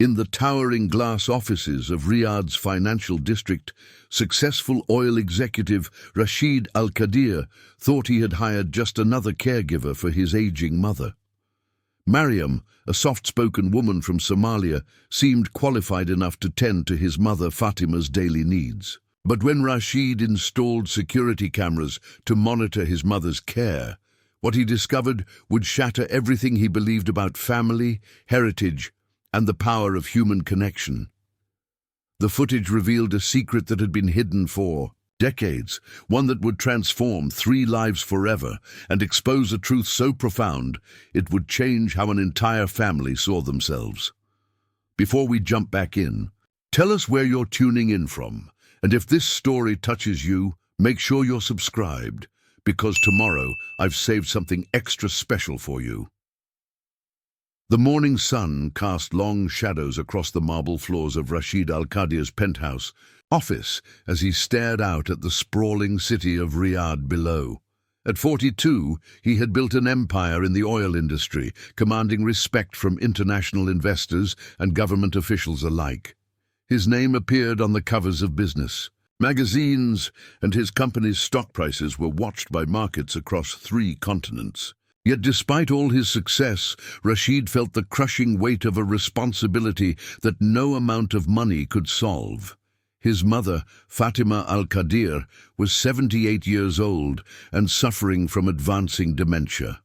In the towering glass offices of Riyadh's financial district, successful oil executive Rashid Al-Qadir thought he had hired just another caregiver for his aging mother. Mariam, a soft-spoken woman from Somalia, seemed qualified enough to tend to his mother Fatima's daily needs. But when Rashid installed security cameras to monitor his mother's care, what he discovered would shatter everything he believed about family, heritage, and the power of human connection. The footage revealed a secret that had been hidden for decades, one that would transform 3 lives forever and expose a truth so profound it would change how an entire family saw themselves. Before we jump back in, tell us where you're tuning in from, and if this story touches you, make sure you're subscribed, because tomorrow I've saved something extra special for you. The morning sun cast long shadows across the marble floors of Rashid Al-Qadir's penthouse office as he stared out at the sprawling city of Riyadh below. At 42, he had built an empire in the oil industry, commanding respect from international investors and government officials alike. His name appeared on the covers of business magazines, and his company's stock prices were watched by markets across 3 continents. Yet despite all his success, Rashid felt the crushing weight of a responsibility that no amount of money could solve. His mother, Fatima Al-Qadir, was 78 years old and suffering from advancing dementia.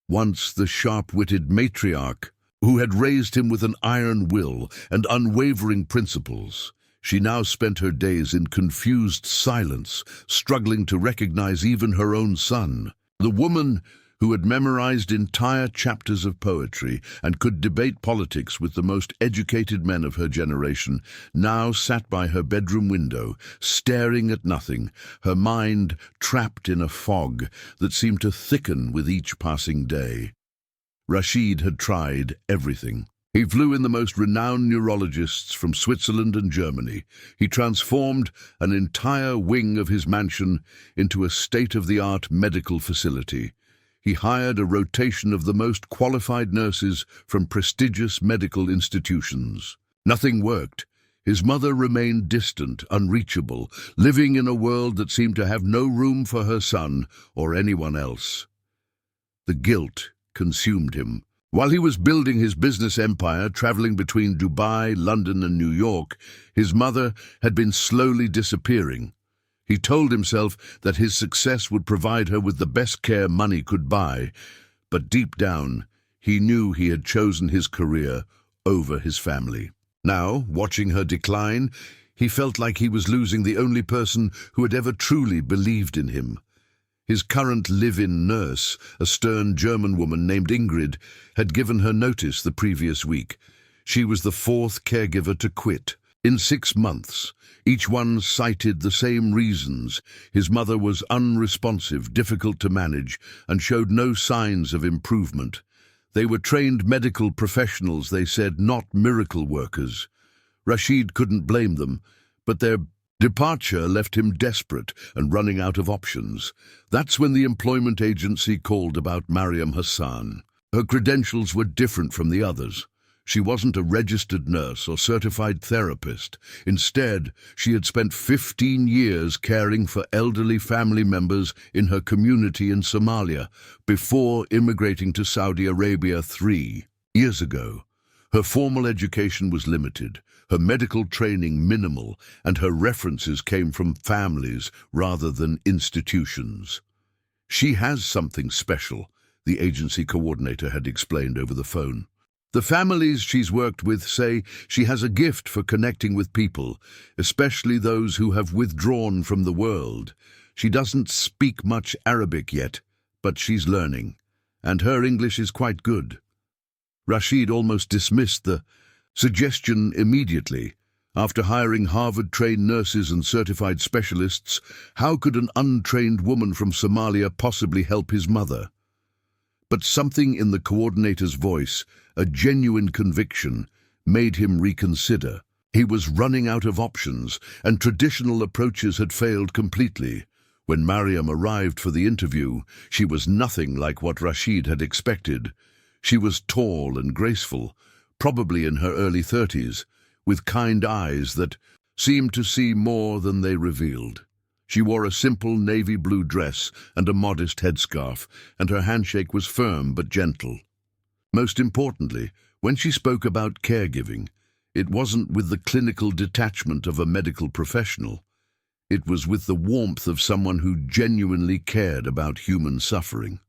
Once the sharp-witted matriarch, who had raised him with an iron will and unwavering principles, she now spent her days in confused silence, struggling to recognize even her own son. The woman who had memorized entire chapters of poetry and could debate politics with the most educated men of her generation, now sat by her bedroom window, staring at nothing, her mind trapped in a fog that seemed to thicken with each passing day. Rashid had tried everything. He flew in the most renowned neurologists from Switzerland and Germany. He transformed an entire wing of his mansion into a state-of-the-art medical facility. He hired a rotation of the most qualified nurses from prestigious medical institutions. Nothing worked. His mother remained distant, unreachable, living in a world that seemed to have no room for her son or anyone else. The guilt consumed him. While he was building his business empire, traveling between Dubai, London, and New York, his mother had been slowly disappearing. He told himself that his success would provide her with the best care money could buy, but deep down, he knew he had chosen his career over his family. Now, watching her decline, he felt like he was losing the only person who had ever truly believed in him. His current live-in nurse, a stern German woman named Ingrid, had given her notice the previous week. She was the 4th caregiver to quit. In 6 months, each one cited the same reasons. His mother was unresponsive, difficult to manage, and showed no signs of improvement. They were trained medical professionals, they said, not miracle workers. Rashid couldn't blame them, but their departure left him desperate and running out of options. That's when the employment agency called about Mariam Hassan. Her credentials were different from the others. She wasn't a registered nurse or certified therapist. Instead, she had spent 15 years caring for elderly family members in her community in Somalia before immigrating to Saudi Arabia 3 years ago. Her formal education was limited, her medical training minimal, and her references came from families rather than institutions. She has something special, the agency coordinator had explained over the phone. The families she's worked with say she has a gift for connecting with people, especially those who have withdrawn from the world. She doesn't speak much Arabic yet, but she's learning, and her English is quite good. Rashid almost dismissed the suggestion immediately. After hiring Harvard-trained nurses and certified specialists, how could an untrained woman from Somalia possibly help his mother? But something in the coordinator's voice, a genuine conviction, made him reconsider. He was running out of options, and traditional approaches had failed completely. When Mariam arrived for the interview, she was nothing like what Rashid had expected. She was tall and graceful, probably in her early 30s, with kind eyes that seemed to see more than they revealed. She wore a simple navy blue dress and a modest headscarf, and her handshake was firm but gentle. Most importantly, when she spoke about caregiving, it wasn't with the clinical detachment of a medical professional. It was with the warmth of someone who genuinely cared about human suffering.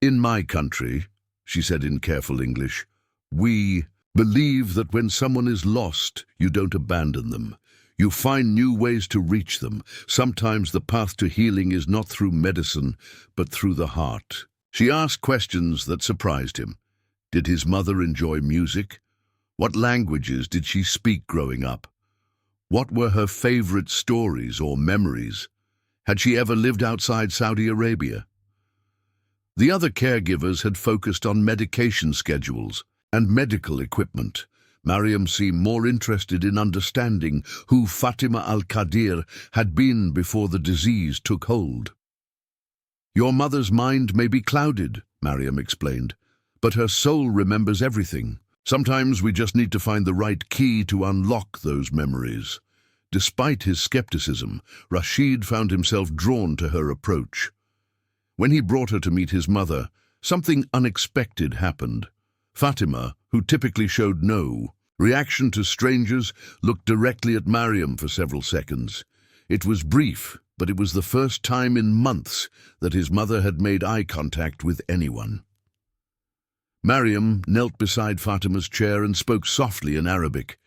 "In my country," she said in careful English, "we believe that when someone is lost, you don't abandon them. You find new ways to reach them. Sometimes the path to healing is not through medicine, but through the heart." She asked questions that surprised him. Did his mother enjoy music? What languages did she speak growing up? What were her favorite stories or memories? Had she ever lived outside Saudi Arabia? The other caregivers had focused on medication schedules and medical equipment. Mariam seemed more interested in understanding who Fatima Al-Qadir had been before the disease took hold. "Your mother's mind may be clouded," Mariam explained, "but her soul remembers everything. Sometimes we just need to find the right key to unlock those memories." Despite his skepticism, Rashid found himself drawn to her approach. When he brought her to meet his mother, something unexpected happened. Fatima, who typically showed no reaction to strangers, looked directly at Mariam for several seconds. It was brief, but it was the first time in months that his mother had made eye contact with anyone. Mariam knelt beside Fatima's chair and spoke softly in Arabic,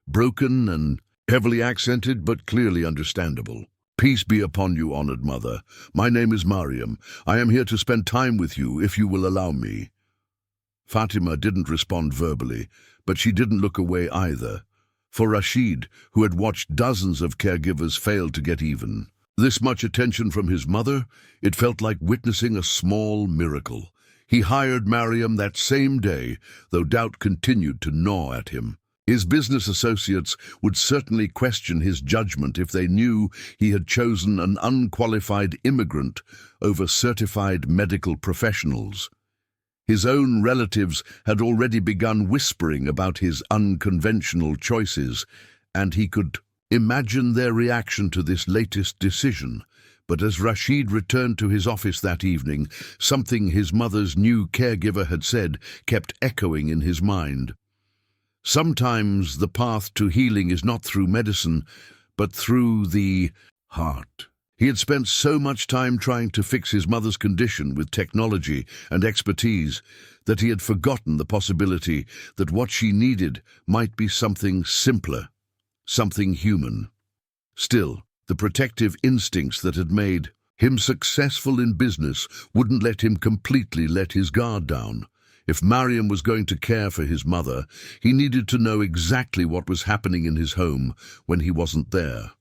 broken and heavily accented, but clearly understandable. "Peace be upon you, honored mother. My name is Mariam. I am here to spend time with you, if you will allow me." Fatima didn't respond verbally, but she didn't look away either. For Rashid, who had watched dozens of caregivers fail to get even this much attention from his mother, it felt like witnessing a small miracle. He hired Mariam that same day, though doubt continued to gnaw at him. His business associates would certainly question his judgment if they knew he had chosen an unqualified immigrant over certified medical professionals. His own relatives had already begun whispering about his unconventional choices, and he could imagine their reaction to this latest decision. But as Rashid returned to his office that evening, something his mother's new caregiver had said kept echoing in his mind. Sometimes the path to healing is not through medicine, but through the heart. He had spent so much time trying to fix his mother's condition with technology and expertise that he had forgotten the possibility that what she needed might be something simpler, something human. Still, the protective instincts that had made him successful in business wouldn't let him completely let his guard down. If Mariam was going to care for his mother, he needed to know exactly what was happening in his home when he wasn't there.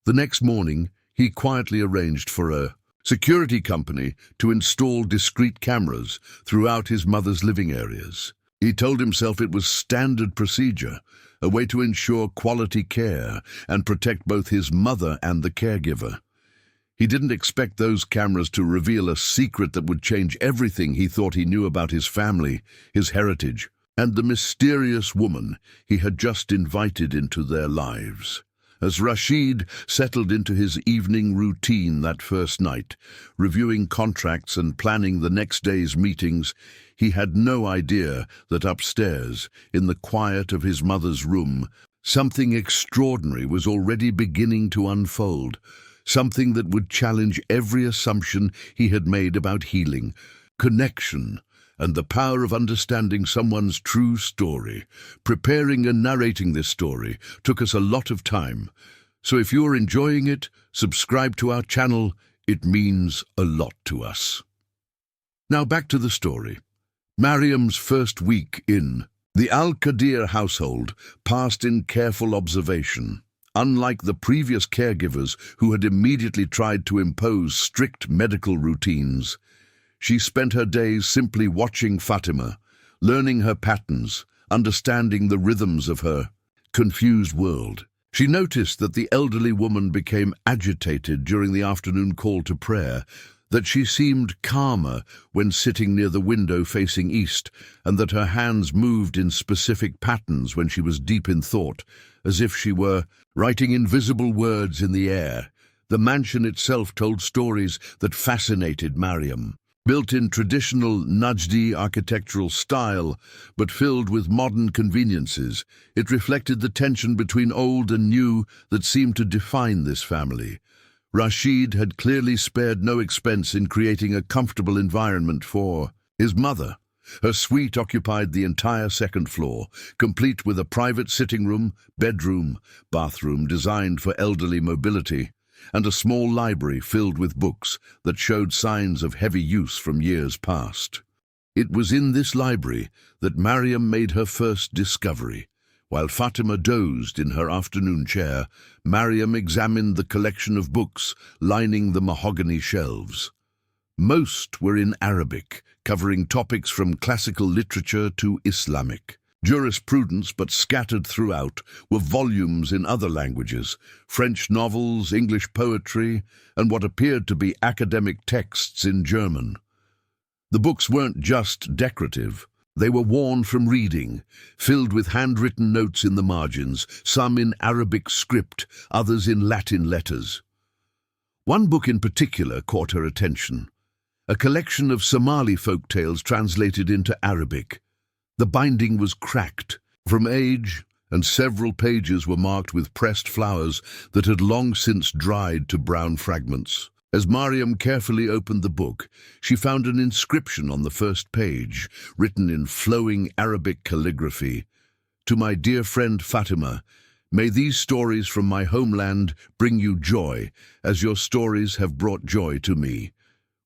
The next morning, he quietly arranged for a security company to install discreet cameras throughout his mother's living areas. He told himself it was standard procedure, a way to ensure quality care and protect both his mother and the caregiver. He didn't expect those cameras to reveal a secret that would change everything he thought he knew about his family, his heritage, and the mysterious woman he had just invited into their lives. As Rashid settled into his evening routine that first night, reviewing contracts and planning the next day's meetings, he had no idea that upstairs, in the quiet of his mother's room, something extraordinary was already beginning to unfold. Something that would challenge every assumption he had made about healing, connection, and the power of understanding someone's true story. Preparing and narrating this story took us a lot of time, so if you're enjoying it, subscribe to our channel. It means a lot to us. Now back to the story. Mariam's first week in the Al-Qadir household passed in careful observation. Unlike the previous caregivers who had immediately tried to impose strict medical routines, she spent her days simply watching Fatima, learning her patterns, understanding the rhythms of her confused world. She noticed that the elderly woman became agitated during the afternoon call to prayer, that she seemed calmer when sitting near the window facing east, and that her hands moved in specific patterns when she was deep in thought, as if she were writing invisible words in the air. The mansion itself told stories that fascinated Mariam. Built in traditional Najdi architectural style, but filled with modern conveniences, it reflected the tension between old and new that seemed to define this family. Rashid had clearly spared no expense in creating a comfortable environment for his mother. Her suite occupied the entire second floor, complete with a private sitting room, bedroom, bathroom designed for elderly mobility, and a small library filled with books that showed signs of heavy use from years past. It was in this library that Mariam made her first discovery. While Fatima dozed in her afternoon chair, Mariam examined the collection of books lining the mahogany shelves. Most were in Arabic, covering topics from classical literature to Islamic jurisprudence, but scattered throughout were volumes in other languages, French novels, English poetry, and what appeared to be academic texts in German. The books weren't just decorative. They were worn from reading, filled with handwritten notes in the margins, some in Arabic script, others in Latin letters. One book in particular caught her attention, a collection of Somali folk tales translated into Arabic. The binding was cracked from age, and several pages were marked with pressed flowers that had long since dried to brown fragments. As Mariam carefully opened the book, she found an inscription on the first page, written in flowing Arabic calligraphy. "To my dear friend Fatima, may these stories from my homeland bring you joy, as your stories have brought joy to me.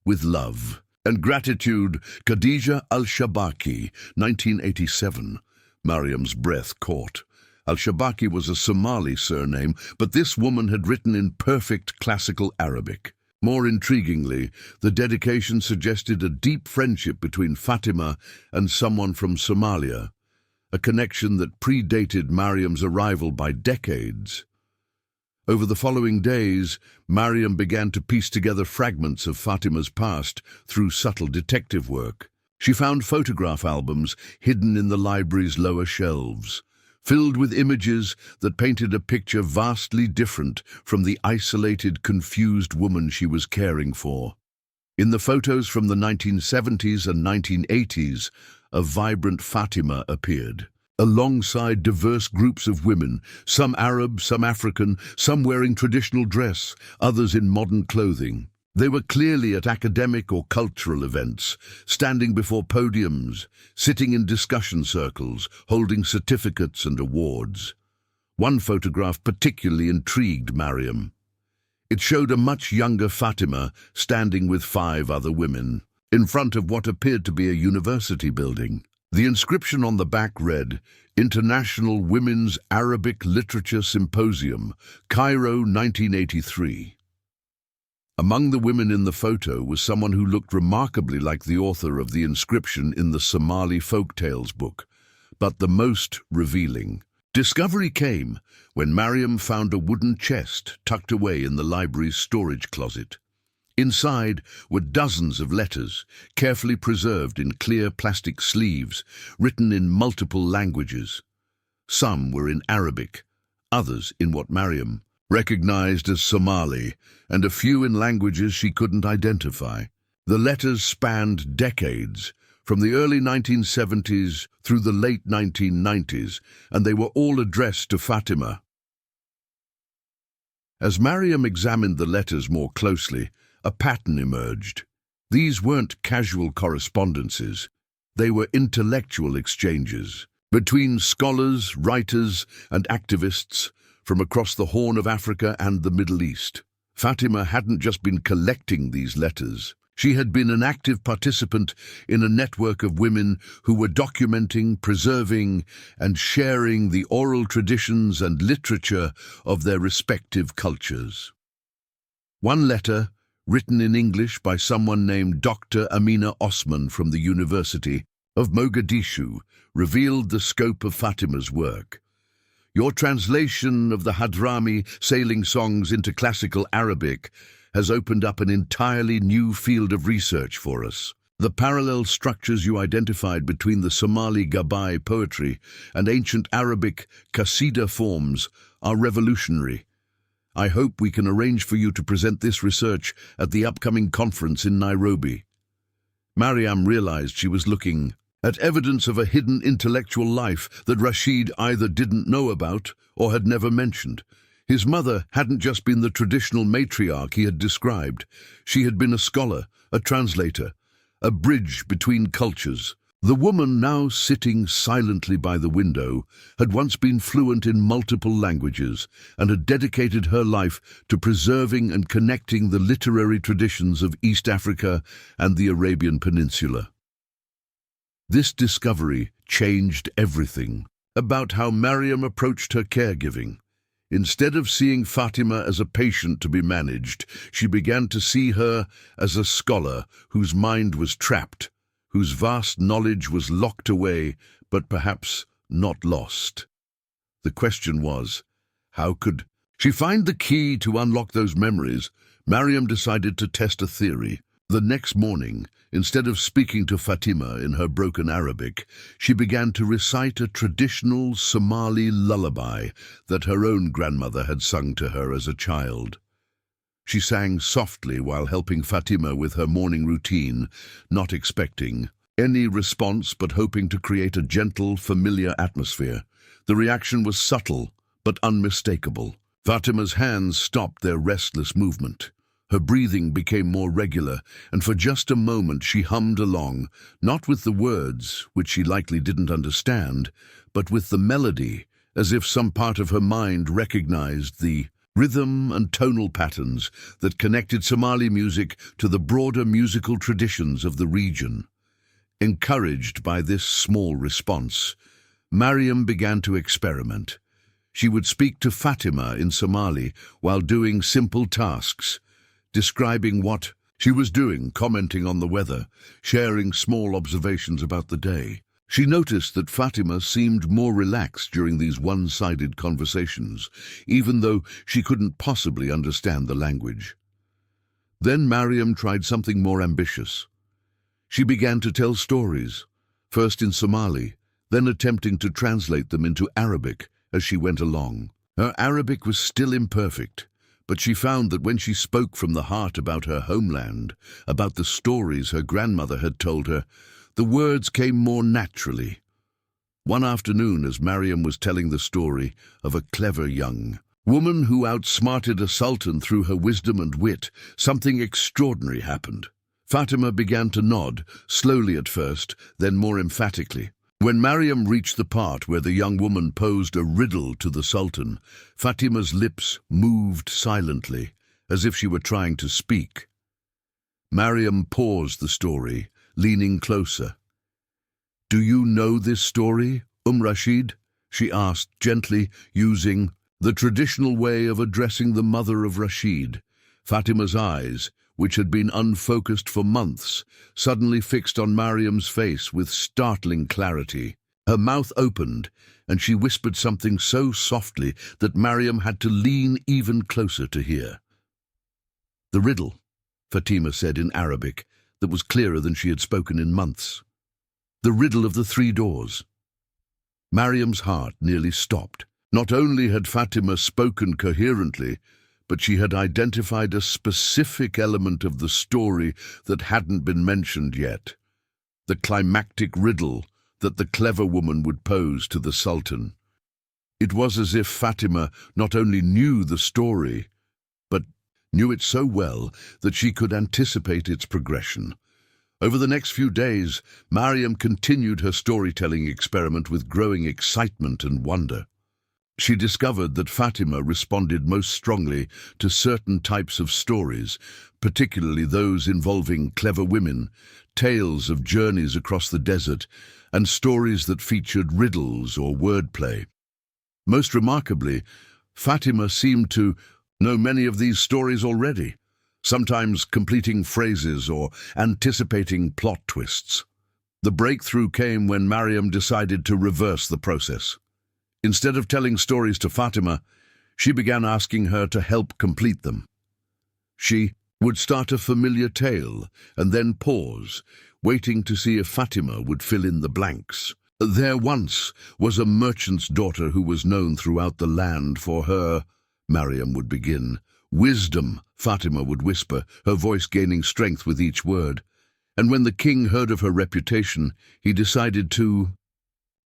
With love and gratitude, Khadija Al-Shabaki, 1987. Mariam's breath caught. Al-Shabaki was a Somali surname, but this woman had written in perfect classical Arabic. More intriguingly, the dedication suggested a deep friendship between Fatima and someone from Somalia, a connection that predated Mariam's arrival by decades. Over the following days, Mariam began to piece together fragments of Fatima's past through subtle detective work. She found photograph albums hidden in the library's lower shelves, filled with images that painted a picture vastly different from the isolated, confused woman she was caring for. In the photos from the 1970s and 1980s, a vibrant Fatima appeared, alongside diverse groups of women, some Arab, some African, some wearing traditional dress, others in modern clothing. They were clearly at academic or cultural events, standing before podiums, sitting in discussion circles, holding certificates and awards. One photograph particularly intrigued Mariam. It showed a much younger Fatima standing with 5 other women, in front of what appeared to be a university building. The inscription on the back read, "International Women's Arabic Literature Symposium, Cairo 1983. Among the women in the photo was someone who looked remarkably like the author of the inscription in the Somali folktales book, but the most revealing. Discovery came when Mariam found a wooden chest tucked away in the library's storage closet. Inside were dozens of letters, carefully preserved in clear plastic sleeves, written in multiple languages. Some were in Arabic, others in what Mariam recognized as Somali, and a few in languages she couldn't identify. The letters spanned decades, from the early 1970s through the late 1990s, and they were all addressed to Fatima. As Mariam examined the letters more closely, a pattern emerged. These weren't casual correspondences. They were intellectual exchanges between scholars, writers, and activists from across the Horn of Africa and the Middle East. Fatima hadn't just been collecting these letters. She had been an active participant in a network of women who were documenting, preserving, and sharing the oral traditions and literature of their respective cultures. One letter, written in English by someone named Dr. Amina Osman from the University of Mogadishu, revealed the scope of Fatima's work. "Your translation of the Hadrami sailing songs into classical Arabic has opened up an entirely new field of research for us. The parallel structures you identified between the Somali Gabai poetry and ancient Arabic Qasida forms are revolutionary. I hope we can arrange for you to present this research at the upcoming conference in Nairobi. Mariam realized she was looking at evidence of a hidden intellectual life that Rashid either didn't know about or had never mentioned. His mother hadn't just been the traditional matriarch he had described. She had been a scholar, a translator, a bridge between cultures. The woman now sitting silently by the window had once been fluent in multiple languages and had dedicated her life to preserving and connecting the literary traditions of East Africa and the Arabian Peninsula. This discovery changed everything about how Mariam approached her caregiving. Instead of seeing Fatima as a patient to be managed, she began to see her as a scholar whose mind was trapped, whose vast knowledge was locked away, but perhaps not lost. The question was, how could she find the key to unlock those memories? Mariam decided to test a theory. The next morning, instead of speaking to Fatima in her broken Arabic, she began to recite a traditional Somali lullaby that her own grandmother had sung to her as a child. She sang softly while helping Fatima with her morning routine, not expecting any response but hoping to create a gentle, familiar atmosphere. The reaction was subtle but unmistakable. Fatima's hands stopped their restless movement. Her breathing became more regular, and for just a moment she hummed along, not with the words, which she likely didn't understand, but with the melody, as if some part of her mind recognized the rhythm and tonal patterns that connected Somali music to the broader musical traditions of the region. Encouraged by this small response, Mariam began to experiment. She would speak to Fatima in Somali while doing simple tasks, describing what she was doing, commenting on the weather, sharing small observations about the day. She noticed that Fatima seemed more relaxed during these one-sided conversations, even though she couldn't possibly understand the language. Then Mariam tried something more ambitious. She began to tell stories, first in Somali, then attempting to translate them into Arabic as she went along. Her Arabic was still imperfect, but she found that when she spoke from the heart about her homeland, about the stories her grandmother had told her, the words came more naturally. One afternoon, as Mariam was telling the story of a clever young woman who outsmarted a sultan through her wisdom and wit, something extraordinary happened. Fatima began to nod, slowly at first, then more emphatically. When Mariam reached the part where the young woman posed a riddle to the Sultan, Fatima's lips moved silently, as if she were trying to speak. Mariam paused the story, leaning closer. "Do you know this story, Rashid?" she asked gently, using the traditional way of addressing the mother of Rashid. Fatima's eyes, which had been unfocused for months, suddenly fixed on Mariam's face with startling clarity. Her mouth opened, and she whispered something so softly that Mariam had to lean even closer to hear. "The riddle," Fatima said in Arabic, that was clearer than she had spoken in months. "The riddle of the 3 doors." Mariam's heart nearly stopped. Not only had Fatima spoken coherently, but she had identified a specific element of the story that hadn't been mentioned yet, the climactic riddle that the clever woman would pose to the Sultan. It was as if Fatima not only knew the story, but knew it so well that she could anticipate its progression. Over the next few days, Mariam continued her storytelling experiment with growing excitement and wonder. She discovered that Fatima responded most strongly to certain types of stories, particularly those involving clever women, tales of journeys across the desert, and stories that featured riddles or wordplay. Most remarkably, Fatima seemed to know many of these stories already, sometimes completing phrases or anticipating plot twists. The breakthrough came when Mariam decided to reverse the process. Instead of telling stories to Fatima, she began asking her to help complete them. She would start a familiar tale and then pause, waiting to see if Fatima would fill in the blanks. There once was a merchant's daughter who was known throughout the land for her, Mariam would begin. Wisdom, Fatima would whisper, her voice gaining strength with each word. And when the king heard of her reputation, he decided to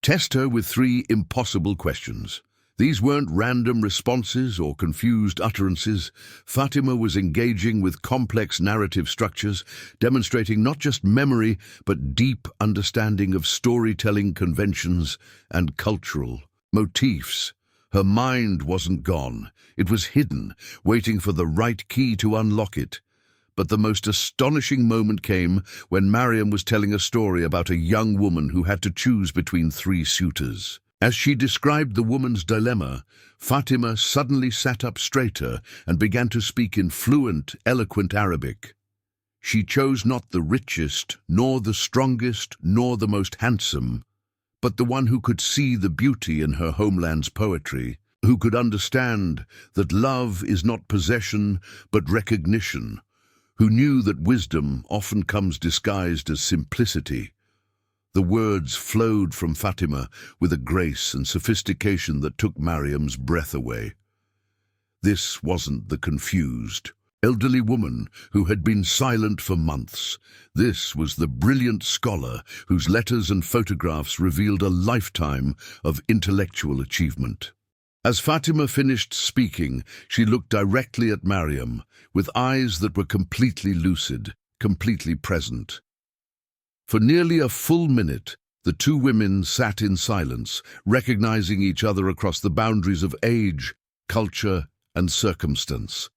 test her with 3 impossible questions. These weren't random responses or confused utterances. Fatima was engaging with complex narrative structures, demonstrating not just memory, but deep understanding of storytelling conventions and cultural motifs. Her mind wasn't gone. It was hidden, waiting for the right key to unlock it. But the most astonishing moment came when Mariam was telling a story about a young woman who had to choose between 3 suitors. As she described the woman's dilemma, Fatima suddenly sat up straighter and began to speak in fluent, eloquent Arabic. She chose not the richest, nor the strongest, nor the most handsome, but the one who could see the beauty in her homeland's poetry, who could understand that love is not possession, but recognition, who knew that wisdom often comes disguised as simplicity. The words flowed from Fatima with a grace and sophistication that took Mariam's breath away. This wasn't the confused, elderly woman who had been silent for months. This was the brilliant scholar whose letters and photographs revealed a lifetime of intellectual achievement. As Fatima finished speaking, she looked directly at Mariam, with eyes that were completely lucid, completely present. For nearly a full minute, the 2 women sat in silence, recognizing each other across the boundaries of age, culture, and circumstance.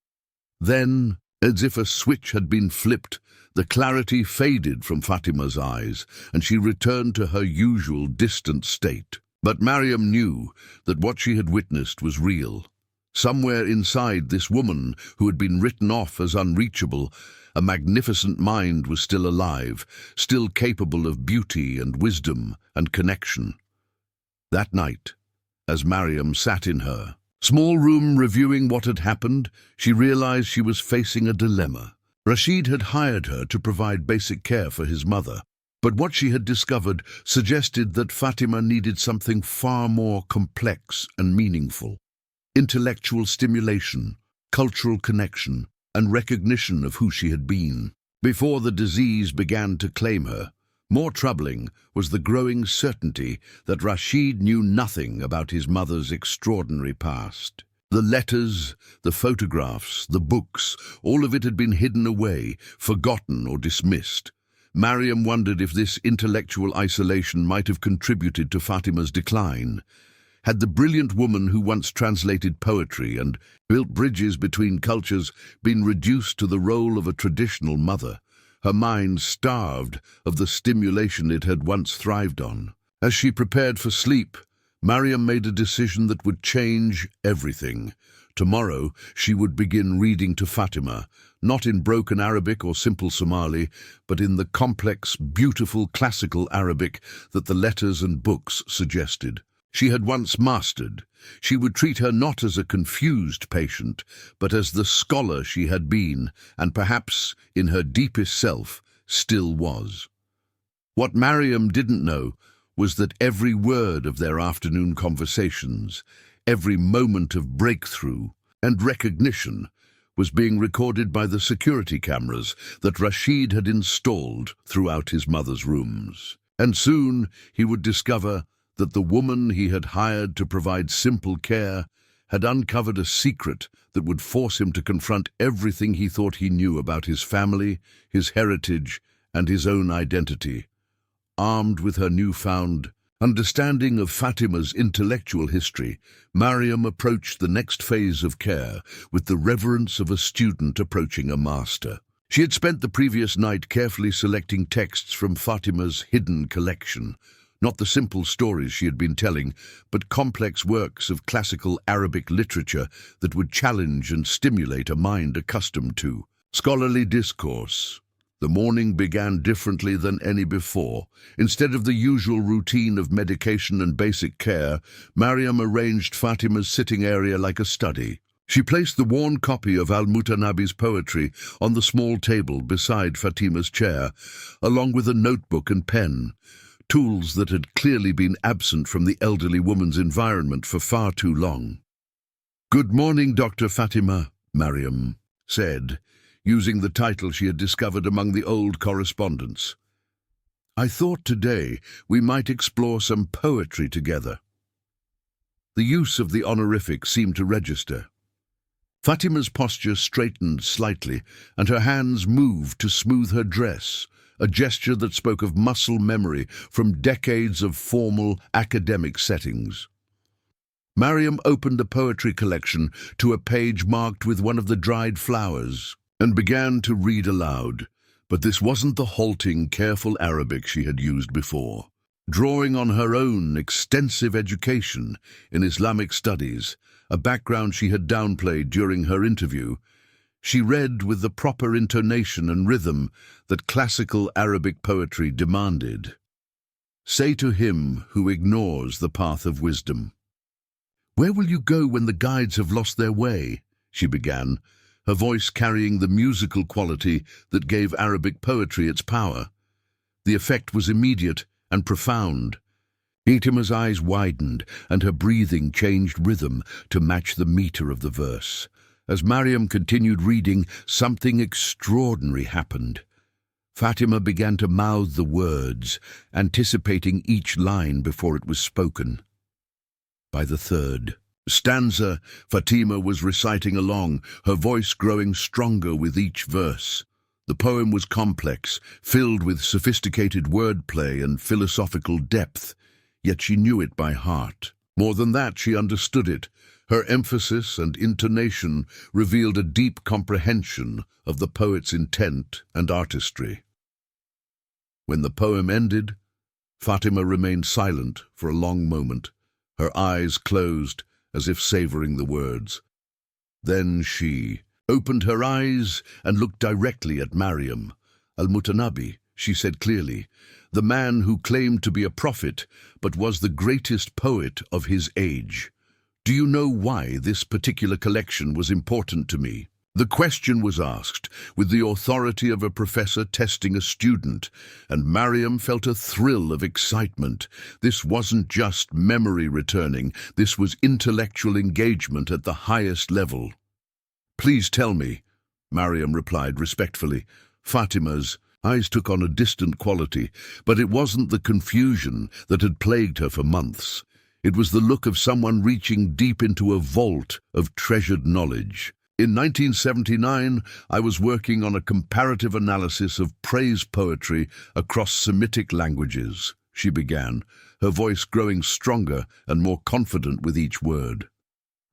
Then, as if a switch had been flipped, the clarity faded from Fatima's eyes, and she returned to her usual distant state. But Mariam knew that what she had witnessed was real. Somewhere inside this woman, who had been written off as unreachable, a magnificent mind was still alive, still capable of beauty and wisdom and connection. That night, as Mariam sat in her small room reviewing what had happened, she realized she was facing a dilemma. Rashid had hired her to provide basic care for his mother, but what she had discovered suggested that Fatima needed something far more complex and meaningful. Intellectual stimulation, cultural connection, and recognition of who she had been. Before the disease began to claim her, more troubling was the growing certainty that Rashid knew nothing about his mother's extraordinary past. The letters, the photographs, the books, all of it had been hidden away, forgotten or dismissed. Mariam wondered if this intellectual isolation might have contributed to Fatima's decline. Had the brilliant woman who once translated poetry and built bridges between cultures been reduced to the role of a traditional mother, her mind starved of the stimulation it had once thrived on? As she prepared for sleep, Mariam made a decision that would change everything. Tomorrow, she would begin reading to Fatima, not in broken Arabic or simple Somali, but in the complex, beautiful classical Arabic that the letters and books suggested. She had once mastered. She would treat her not as a confused patient, but as the scholar she had been, and perhaps, in her deepest self, still was. What Mariam didn't know was that every word of their afternoon conversations, every moment of breakthrough and recognition, was being recorded by the security cameras that Rashid had installed throughout his mother's rooms. And soon he would discover that the woman he had hired to provide simple care had uncovered a secret that would force him to confront everything he thought he knew about his family, his heritage, and his own identity. Armed with her newfound understanding of Fatima's intellectual history, Mariam approached the next phase of care with the reverence of a student approaching a master. She had spent the previous night carefully selecting texts from Fatima's hidden collection, not the simple stories she had been telling, but complex works of classical Arabic literature that would challenge and stimulate a mind accustomed to scholarly discourse. The morning began differently than any before. Instead of the usual routine of medication and basic care, Mariam arranged Fatima's sitting area like a study. She placed the worn copy of Al-Mutanabi's poetry on the small table beside Fatima's chair, along with a notebook and pen, tools that had clearly been absent from the elderly woman's environment for far too long. "Good morning, Dr. Fatima," Mariam said, using the title she had discovered among the old correspondence. "I thought today we might explore some poetry together." The use of the honorific seemed to register. Fatima's posture straightened slightly, and her hands moved to smooth her dress, a gesture that spoke of muscle memory from decades of formal academic settings. Mariam opened a poetry collection to a page marked with one of the dried flowers and began to read aloud. But this wasn't the halting, careful Arabic she had used before. Drawing on her own extensive education in Islamic studies, a background she had downplayed during her interview, she read with the proper intonation and rhythm that classical Arabic poetry demanded. "Say to him who ignores the path of wisdom. Where will you go when the guides have lost their way?" she began, her voice carrying the musical quality that gave Arabic poetry its power. The effect was immediate and profound. Fatima's eyes widened, and her breathing changed rhythm to match the meter of the verse. As Mariam continued reading, something extraordinary happened. Fatima began to mouth the words, anticipating each line before it was spoken. By the third stanza, Fatima was reciting along, her voice growing stronger with each verse. The poem was complex, filled with sophisticated wordplay and philosophical depth, yet she knew it by heart. More than that, she understood it. Her emphasis and intonation revealed a deep comprehension of the poet's intent and artistry. When the poem ended, Fatima remained silent for a long moment, her eyes closed as if savoring the words. Then she opened her eyes and looked directly at Mariam. "Al-Mutanabi," she said clearly, "the man who claimed to be a prophet but was the greatest poet of his age. Do you know why this particular collection was important to me?" The question was asked with the authority of a professor testing a student, and Mariam felt a thrill of excitement. This wasn't just memory returning, this was intellectual engagement at the highest level. "Please tell me," Mariam replied respectfully. Fatima's eyes took on a distant quality, but it wasn't the confusion that had plagued her for months. It was the look of someone reaching deep into a vault of treasured knowledge. "In 1979, I was working on a comparative analysis of praise poetry across Semitic languages," she began, her voice growing stronger and more confident with each word.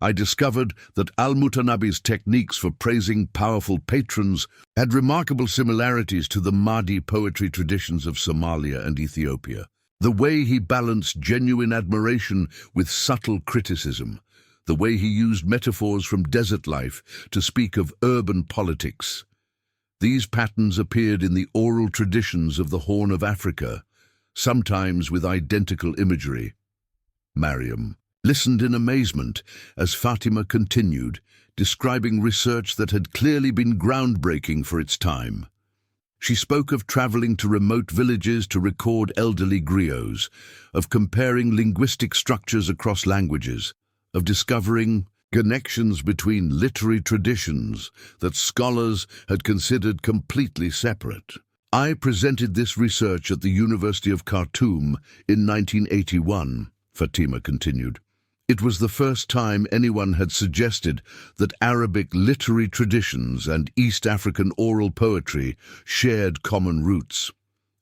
"I discovered that Al-Mutanabi's techniques for praising powerful patrons had remarkable similarities to the Mahdi poetry traditions of Somalia and Ethiopia. The way he balanced genuine admiration with subtle criticism, the way he used metaphors from desert life to speak of urban politics. These patterns appeared in the oral traditions of the Horn of Africa, sometimes with identical imagery." Mariam listened in amazement as Fatima continued, describing research that had clearly been groundbreaking for its time. She spoke of traveling to remote villages to record elderly griots, of comparing linguistic structures across languages, of discovering connections between literary traditions that scholars had considered completely separate. "I presented this research at the University of Khartoum in 1981, Fatima continued. "It was the first time anyone had suggested that Arabic literary traditions and East African oral poetry shared common roots.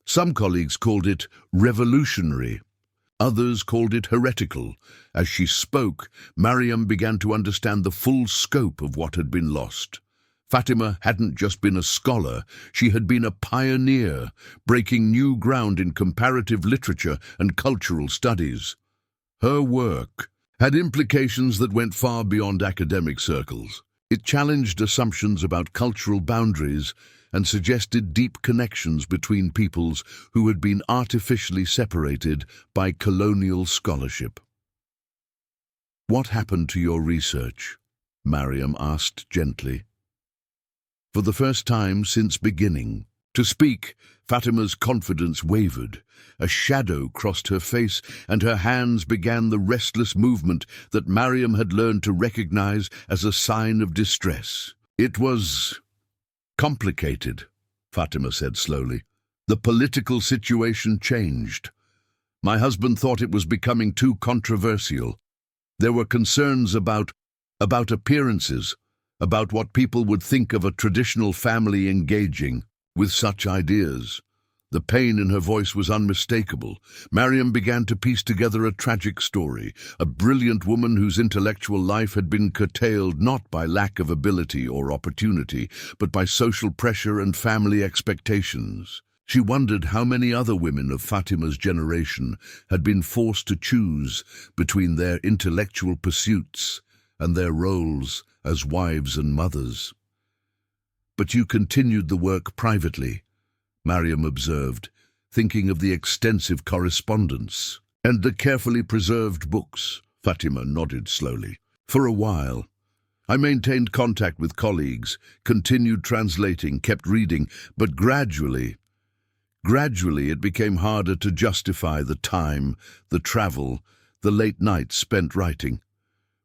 Some colleagues called it revolutionary. Others called it heretical. As she spoke, Mariam began to understand the full scope of what had been lost. Fatima hadn't just been a scholar, she had been a pioneer, breaking new ground in comparative literature and cultural studies. Her work had implications that went far beyond academic circles. It challenged assumptions about cultural boundaries and suggested deep connections between peoples who had been artificially separated by colonial scholarship." "What happened to your research?" Mariam asked gently. For the first time since beginning to speak, Fatima's confidence wavered. A shadow crossed her face, and her hands began the restless movement that Mariam had learned to recognize as a sign of distress. It was complicated, Fatima said slowly. The political situation changed. My husband thought it was becoming too controversial. There were concerns about appearances, about what people would think of a traditional family engaging with such ideas. The pain in her voice was unmistakable. Mariam began to piece together a tragic story, a brilliant woman whose intellectual life had been curtailed not by lack of ability or opportunity, but by social pressure and family expectations. She wondered how many other women of Fatima's generation had been forced to choose between their intellectual pursuits and their roles as wives and mothers. But you continued the work privately, Mariam observed, thinking of the extensive correspondence. And the carefully preserved books, Fatima nodded slowly. For a while. I maintained contact with colleagues, continued translating, kept reading, but gradually it became harder to justify the time, the travel, the late nights spent writing.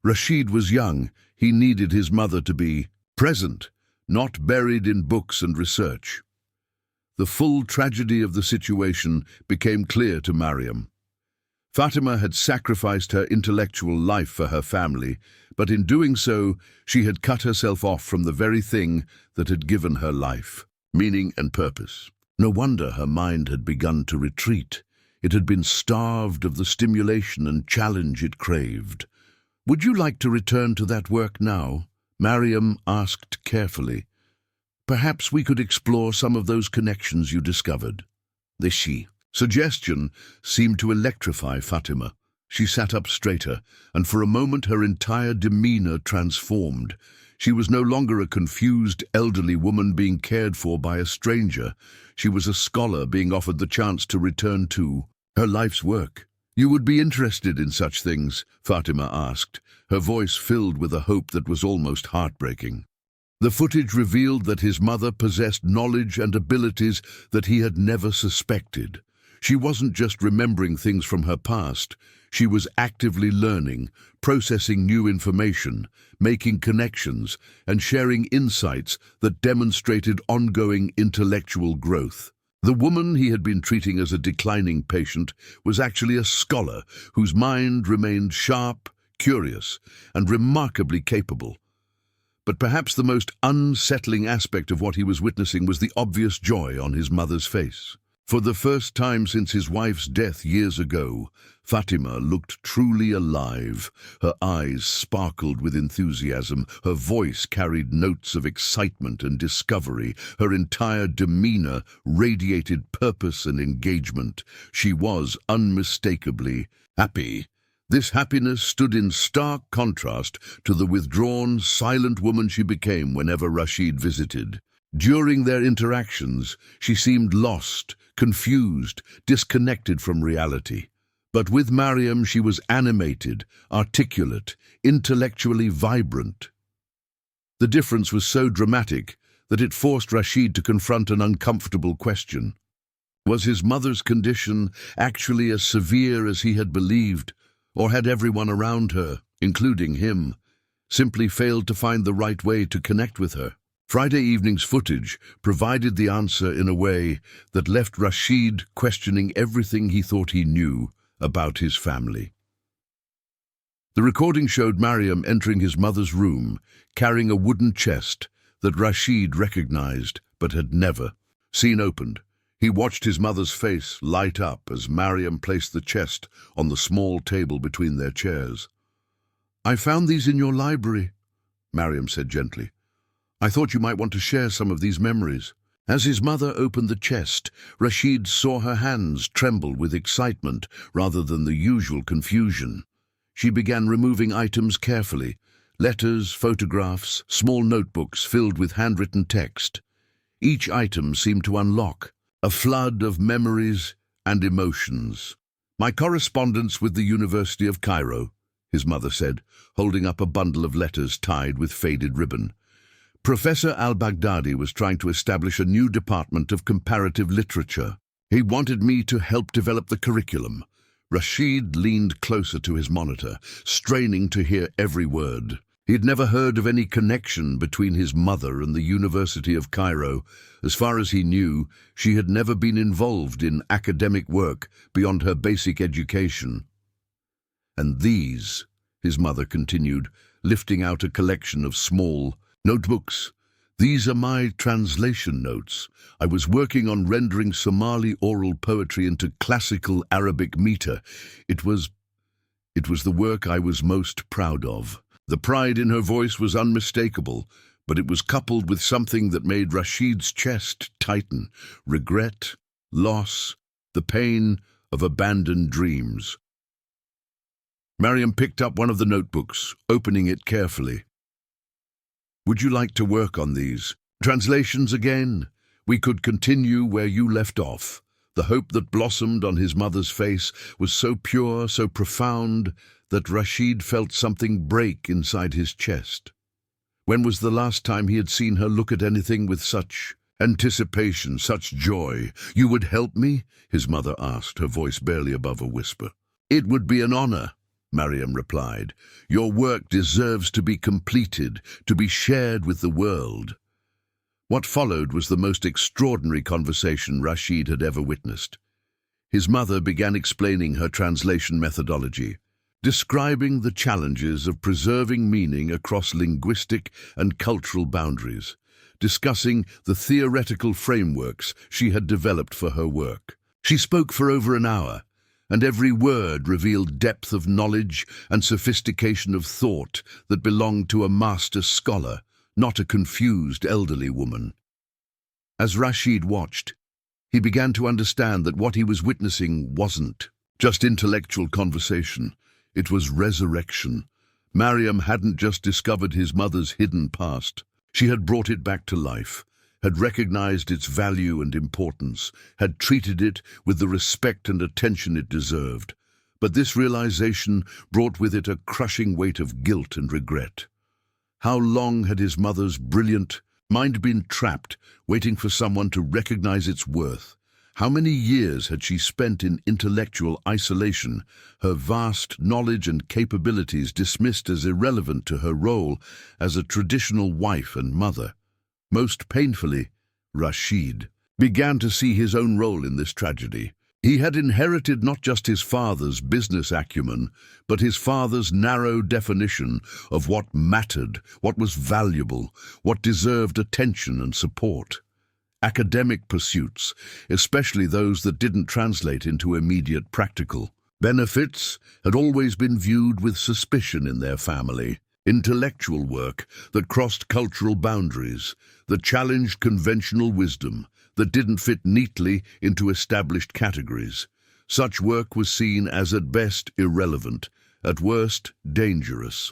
Rashid was young. He needed his mother to be present, not buried in books and research. The full tragedy of the situation became clear to Mariam. Fatima had sacrificed her intellectual life for her family, but in doing so, she had cut herself off from the very thing that had given her life, meaning and purpose. No wonder her mind had begun to retreat. It had been starved of the stimulation and challenge it craved. Would you like to return to that work now? Mariam asked carefully. Perhaps we could explore some of those connections you discovered. The suggestion seemed to electrify Fatima. She sat up straighter, and for a moment her entire demeanor transformed. She was no longer a confused elderly woman being cared for by a stranger. She was a scholar being offered the chance to return to her life's work. You would be interested in such things? Fatima asked, her voice filled with a hope that was almost heartbreaking. The footage revealed that his mother possessed knowledge and abilities that he had never suspected. She wasn't just remembering things from her past. She was actively learning, processing new information, making connections, and sharing insights that demonstrated ongoing intellectual growth. The woman he had been treating as a declining patient was actually a scholar whose mind remained sharp, curious, and remarkably capable. But perhaps the most unsettling aspect of what he was witnessing was the obvious joy on his mother's face. For the first time since his wife's death years ago, Fatima looked truly alive. Her eyes sparkled with enthusiasm, her voice carried notes of excitement and discovery, her entire demeanor radiated purpose and engagement. She was unmistakably happy. This happiness stood in stark contrast to the withdrawn, silent woman she became whenever Rashid visited. During their interactions, she seemed lost, confused, disconnected from reality. But with Mariam, she was animated, articulate, intellectually vibrant. The difference was so dramatic that it forced Rashid to confront an uncomfortable question. Was his mother's condition actually as severe as he had believed? Or had everyone around her, including him, simply failed to find the right way to connect with her? Friday evening's footage provided the answer in a way that left Rashid questioning everything he thought he knew about his family. The recording showed Mariam entering his mother's room, carrying a wooden chest that Rashid recognized but had never seen opened. He watched his mother's face light up as Mariam placed the chest on the small table between their chairs. "I found these in your library," Mariam said gently. "I thought you might want to share some of these memories." As his mother opened the chest, Rashid saw her hands tremble with excitement rather than the usual confusion. She began removing items carefully, letters, photographs, small notebooks filled with handwritten text. Each item seemed to unlock a flood of memories and emotions. "My correspondence with the University of Cairo," his mother said, holding up a bundle of letters tied with faded ribbon. Professor al-Baghdadi was trying to establish a new department of comparative literature. He wanted me to help develop the curriculum. Rashid leaned closer to his monitor, straining to hear every word. He had never heard of any connection between his mother and the University of Cairo. As far as he knew, she had never been involved in academic work beyond her basic education. And these, his mother continued, lifting out a collection of small notebooks. These are my translation notes. I was working on rendering Somali oral poetry into classical Arabic meter. It was the work I was most proud of. The pride in her voice was unmistakable, but it was coupled with something that made Rashid's chest tighten: regret, loss, the pain of abandoned dreams. Mariam picked up one of the notebooks, opening it carefully. Would you like to work on these translations again? We could continue where you left off. The hope that blossomed on his mother's face was so pure, so profound, that Rashid felt something break inside his chest. When was the last time he had seen her look at anything with such anticipation, such joy? You would help me? His mother asked, her voice barely above a whisper. It would be an honor, Mariam replied. Your work deserves to be completed, to be shared with the world. What followed was the most extraordinary conversation Rashid had ever witnessed. His mother began explaining her translation methodology, describing the challenges of preserving meaning across linguistic and cultural boundaries, discussing the theoretical frameworks she had developed for her work. She spoke for over an hour, and every word revealed depth of knowledge and sophistication of thought that belonged to a master scholar, not a confused elderly woman. As Rashid watched, he began to understand that what he was witnessing wasn't just intellectual conversation. It was resurrection. Mariam hadn't just discovered his mother's hidden past. She had brought it back to life, had recognized its value and importance, had treated it with the respect and attention it deserved. But this realization brought with it a crushing weight of guilt and regret. How long had his mother's brilliant mind been trapped, waiting for someone to recognize its worth? How many years had she spent in intellectual isolation, her vast knowledge and capabilities dismissed as irrelevant to her role as a traditional wife and mother? Most painfully, Rashid began to see his own role in this tragedy. He had inherited not just his father's business acumen, but his father's narrow definition of what mattered, what was valuable, what deserved attention and support. Academic pursuits, especially those that didn't translate into immediate practical benefits, had always been viewed with suspicion in their family. Intellectual work that crossed cultural boundaries, that challenged conventional wisdom, that didn't fit neatly into established categories. Such work was seen as at best irrelevant, at worst dangerous.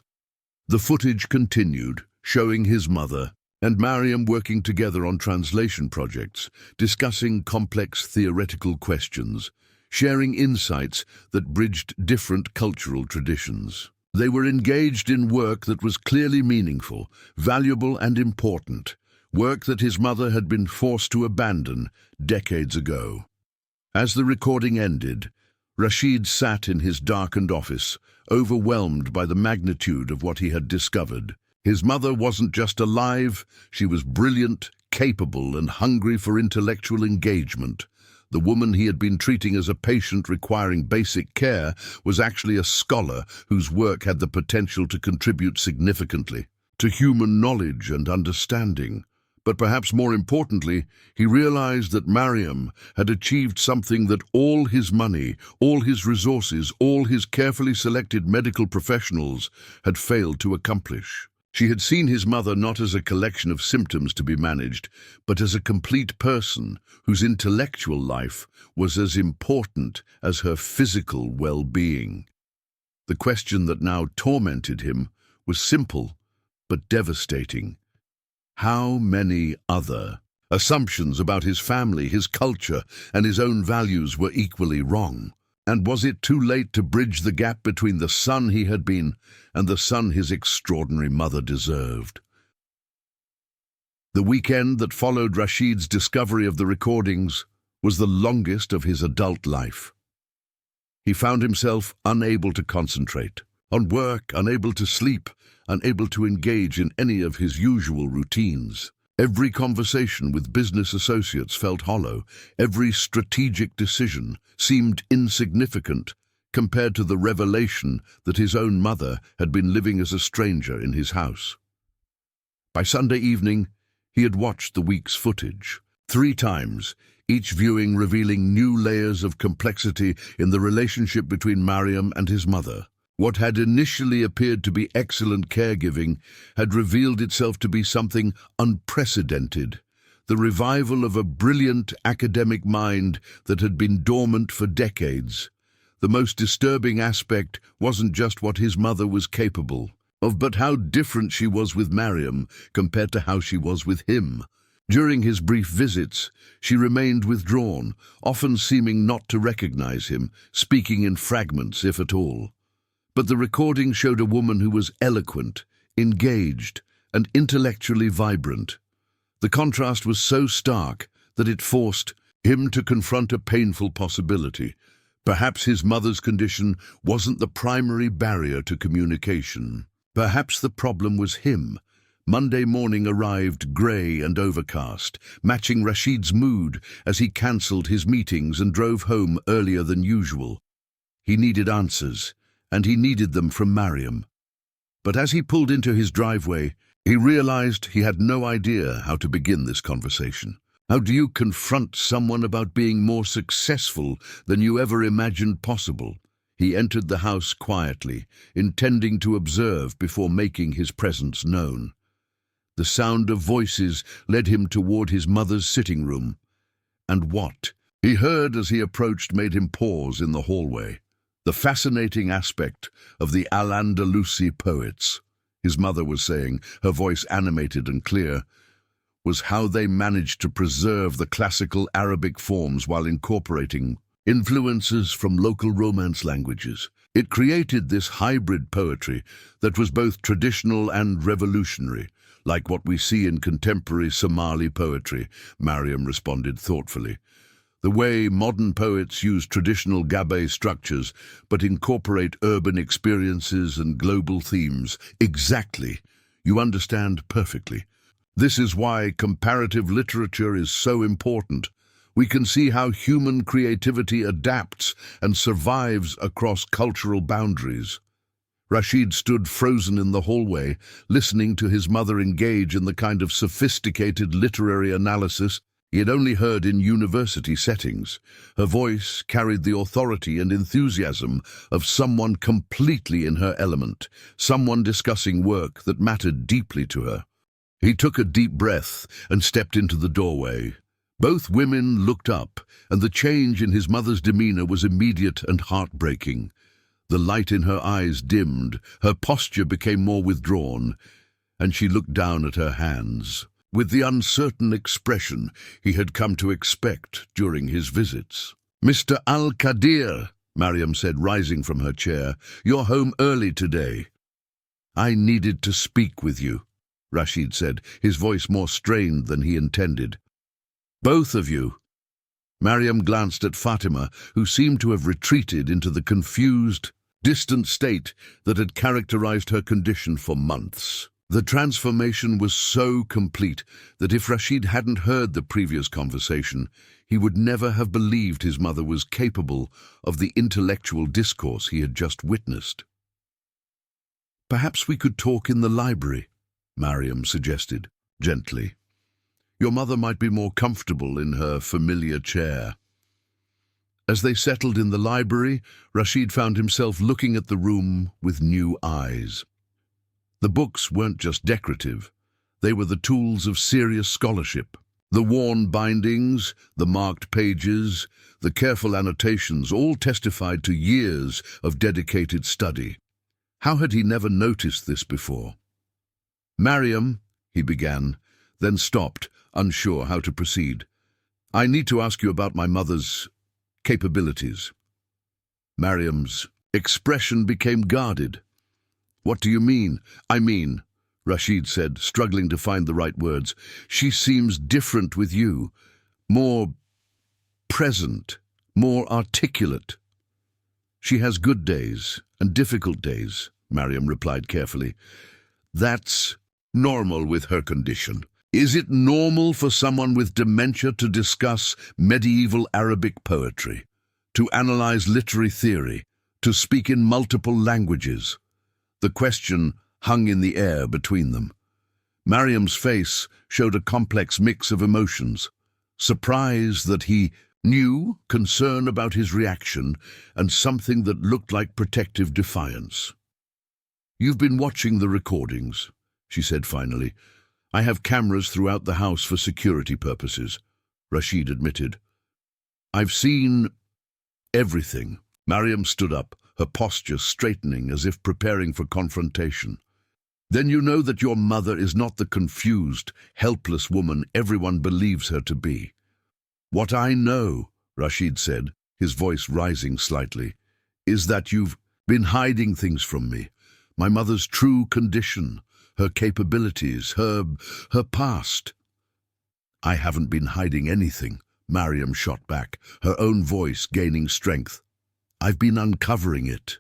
The footage continued, showing his mother and Mariam working together on translation projects, discussing complex theoretical questions, sharing insights that bridged different cultural traditions. They were engaged in work that was clearly meaningful, valuable and important, work that his mother had been forced to abandon decades ago. As the recording ended, Rashid sat in his darkened office, overwhelmed by the magnitude of what he had discovered. His mother wasn't just alive, she was brilliant, capable, and hungry for intellectual engagement. The woman he had been treating as a patient requiring basic care was actually a scholar whose work had the potential to contribute significantly to human knowledge and understanding. But perhaps more importantly, he realized that Mariam had achieved something that all his money, all his resources, all his carefully selected medical professionals had failed to accomplish. She had seen his mother not as a collection of symptoms to be managed, but as a complete person whose intellectual life was as important as her physical well-being. The question that now tormented him was simple but devastating. How many other assumptions about his family, his culture, and his own values were equally wrong? And was it too late to bridge the gap between the son he had been and the son his extraordinary mother deserved? The weekend that followed Rashid's discovery of the recordings was the longest of his adult life. He found himself unable to concentrate on work, unable to sleep, unable to engage in any of his usual routines. Every conversation with business associates felt hollow. Every strategic decision seemed insignificant compared to the revelation that his own mother had been living as a stranger in his house. By Sunday evening, he had watched the week's footage 3 times, each viewing revealing new layers of complexity in the relationship between Mariam and his mother. What had initially appeared to be excellent caregiving had revealed itself to be something unprecedented, the revival of a brilliant academic mind that had been dormant for decades. The most disturbing aspect wasn't just what his mother was capable of, but how different she was with Mariam compared to how she was with him. During his brief visits, she remained withdrawn, often seeming not to recognize him, speaking in fragments, if at all. But the recording showed a woman who was eloquent, engaged, and intellectually vibrant. The contrast was so stark that it forced him to confront a painful possibility. Perhaps his mother's condition wasn't the primary barrier to communication. Perhaps the problem was him. Monday morning arrived grey and overcast, matching Rashid's mood as he cancelled his meetings and drove home earlier than usual. He needed answers, and he needed them from Mariam. But as he pulled into his driveway, he realized he had no idea how to begin this conversation. How do you confront someone about being more successful than you ever imagined possible? He entered the house quietly, intending to observe before making his presence known. The sound of voices led him toward his mother's sitting room. And what he heard as he approached made him pause in the hallway. The fascinating aspect of the Al-Andalusi poets, his mother was saying, her voice animated and clear, was how they managed to preserve the classical Arabic forms while incorporating influences from local Romance languages. It created this hybrid poetry that was both traditional and revolutionary, like what we see in contemporary Somali poetry, Mariam responded thoughtfully. The way modern poets use traditional Gabe structures but incorporate urban experiences and global themes. Exactly. You understand perfectly. This is why comparative literature is so important. We can see how human creativity adapts and survives across cultural boundaries. Rashid stood frozen in the hallway, listening to his mother engage in the kind of sophisticated literary analysis he had only heard in university settings. Her voice carried the authority and enthusiasm of someone completely in her element, someone discussing work that mattered deeply to her. He took a deep breath and stepped into the doorway. Both women looked up, and the change in his mother's demeanor was immediate and heartbreaking. The light in her eyes dimmed, her posture became more withdrawn, and she looked down at her hands, with the uncertain expression he had come to expect during his visits. "Mr. Al-Qadir," Mariam said, rising from her chair, "you're home early today." "I needed to speak with you," Rashid said, his voice more strained than he intended. "Both of you." Mariam glanced at Fatima, who seemed to have retreated into the confused, distant state that had characterized her condition for months. The transformation was so complete that if Rashid hadn't heard the previous conversation, he would never have believed his mother was capable of the intellectual discourse he had just witnessed. "Perhaps we could talk in the library," Mariam suggested, gently. "Your mother might be more comfortable in her familiar chair." As they settled in the library, Rashid found himself looking at the room with new eyes. The books weren't just decorative. They were the tools of serious scholarship. The worn bindings, the marked pages, the careful annotations all testified to years of dedicated study. How had he never noticed this before? "Mariam," he began, then stopped, unsure how to proceed. "I need to ask you about my mother's capabilities." Mariam's expression became guarded. "What do you mean?" "I mean," Rashid said, struggling to find the right words, "she seems different with you. More present, more articulate." "She has good days and difficult days," Mariam replied carefully. "That's normal with her condition." "Is it normal for someone with dementia to discuss medieval Arabic poetry, to analyze literary theory, to speak in multiple languages?" The question hung in the air between them. Mariam's face showed a complex mix of emotions: surprise that he knew, concern about his reaction, and something that looked like protective defiance. "You've been watching the recordings," she said finally. "I have cameras throughout the house for security purposes," Rashid admitted. "I've seen everything." Mariam stood up, her posture straightening as if preparing for confrontation. "Then you know that your mother is not the confused, helpless woman everyone believes her to be." "What I know," Rashid said, his voice rising slightly, "is that you've been hiding things from me. My mother's true condition, her capabilities, her past." "I haven't been hiding anything," Mariam shot back, her own voice gaining strength. "I've been uncovering it.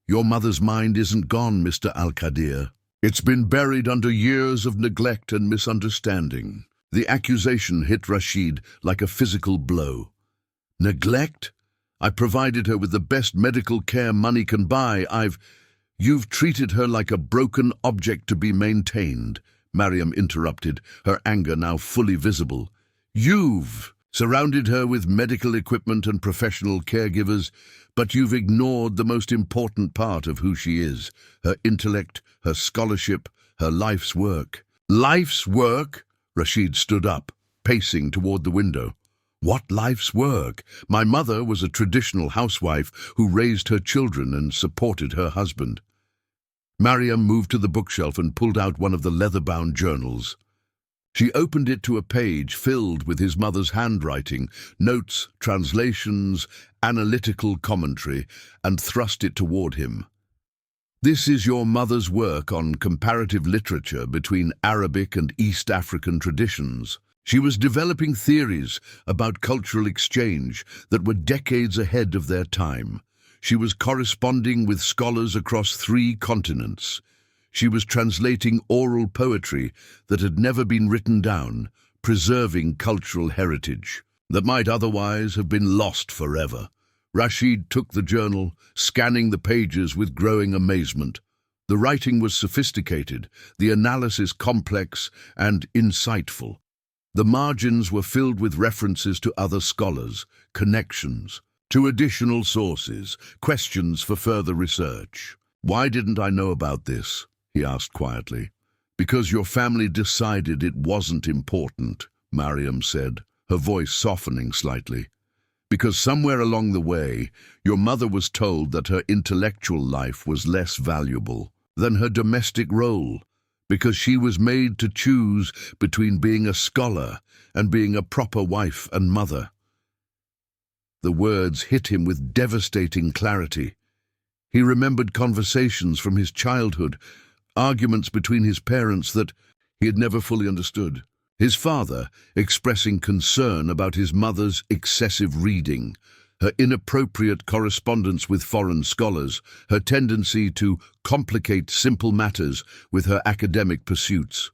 Your mother's mind isn't gone, Mr. Al-Qadir. It's been buried under years of neglect and misunderstanding." The accusation hit Rashid like a physical blow. "Neglect? I provided her with the best medical care money can buy. You've treated her like a broken object to be maintained," Mariam interrupted, her anger now fully visible. "You've surrounded her with medical equipment and professional caregivers, but you've ignored the most important part of who she is: her intellect, her scholarship, her life's work." "Life's work?" Rashid stood up, pacing toward the window. "What life's work? My mother was a traditional housewife who raised her children and supported her husband." Mariam moved to the bookshelf and pulled out one of the leather-bound journals. She opened it to a page filled with his mother's handwriting, notes, translations, analytical commentary, and thrust it toward him. "This is your mother's work on comparative literature between Arabic and East African traditions. She was developing theories about cultural exchange that were decades ahead of their time. She was corresponding with scholars across 3 continents. She was translating oral poetry that had never been written down, preserving cultural heritage that might otherwise have been lost forever." Rashid took the journal, scanning the pages with growing amazement. The writing was sophisticated, the analysis complex and insightful. The margins were filled with references to other scholars, connections, to additional sources, questions for further research. "Why didn't I know about this?" he asked quietly. "Because your family decided it wasn't important," Mariam said, her voice softening slightly. "Because somewhere along the way, your mother was told that her intellectual life was less valuable than her domestic role, because she was made to choose between being a scholar and being a proper wife and mother." The words hit him with devastating clarity. He remembered conversations from his childhood, arguments between his parents that he had never fully understood. His father expressing concern about his mother's excessive reading, her inappropriate correspondence with foreign scholars, her tendency to complicate simple matters with her academic pursuits.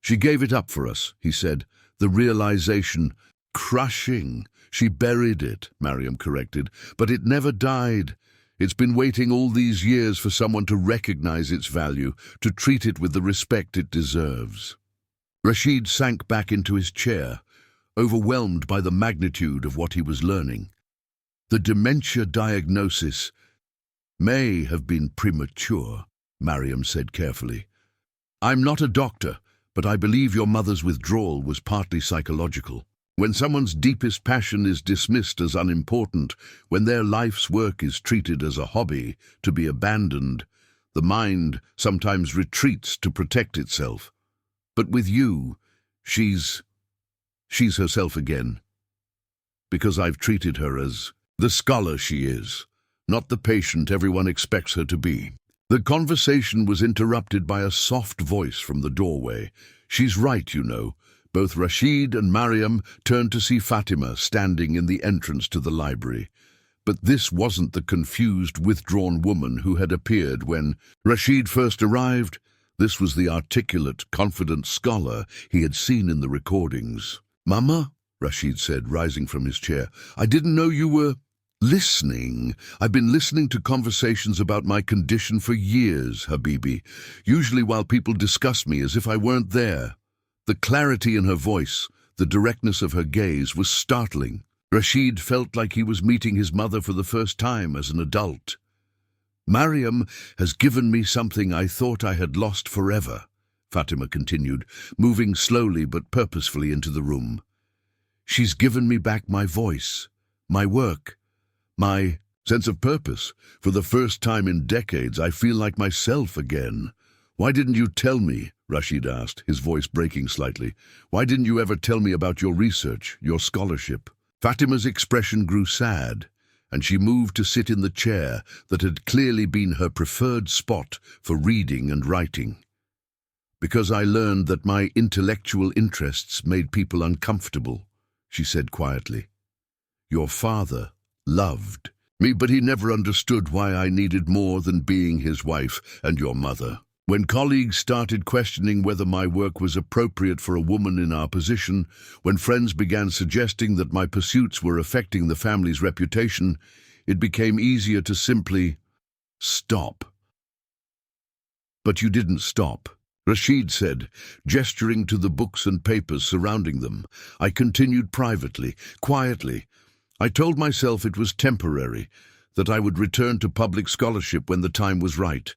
"She gave it up for us," he said, the realization crushing. "She buried it," Mariam corrected, "but it never died. It's been waiting all these years for someone to recognize its value, to treat it with the respect it deserves." Rashid sank back into his chair, overwhelmed by the magnitude of what he was learning. The dementia diagnosis may have been premature, Mariam said carefully. "I'm not a doctor, but I believe your mother's withdrawal was partly psychological. When someone's deepest passion is dismissed as unimportant, when their life's work is treated as a hobby, to be abandoned, the mind sometimes retreats to protect itself. But with you, she's herself again. Because I've treated her as the scholar she is, not the patient everyone expects her to be. The conversation was interrupted by a soft voice from the doorway. "She's right, you know." Both Rashid and Mariam turned to see Fatima standing in the entrance to the library. But this wasn't the confused, withdrawn woman who had appeared when Rashid first arrived. This was the articulate, confident scholar he had seen in the recordings. "Mama," Rashid said, rising from his chair, "I didn't know you were listening. I've been listening to conversations about my condition for years, Habibi, usually while people discuss me as if I weren't there." The clarity in her voice, the directness of her gaze was startling. Rashid felt like he was meeting his mother for the first time as an adult. "Mariam has given me something I thought I had lost forever," Fatima continued, moving slowly but purposefully into the room. "She's given me back my voice, my work, my sense of purpose. For the first time in decades, I feel like myself again." "Why didn't you tell me?" Rashid asked, his voice breaking slightly. "Why didn't you ever tell me about your research, your scholarship?" Fatima's expression grew sad, and she moved to sit in the chair that had clearly been her preferred spot for reading and writing. "Because I learned that my intellectual interests made people uncomfortable," she said quietly. "Your father loved me, but he never understood why I needed more than being his wife and your mother. When colleagues started questioning whether my work was appropriate for a woman in our position, when friends began suggesting that my pursuits were affecting the family's reputation, it became easier to simply stop." "But you didn't stop," Rashid said, gesturing to the books and papers surrounding them. "I continued privately, quietly. I told myself it was temporary, that I would return to public scholarship when the time was right.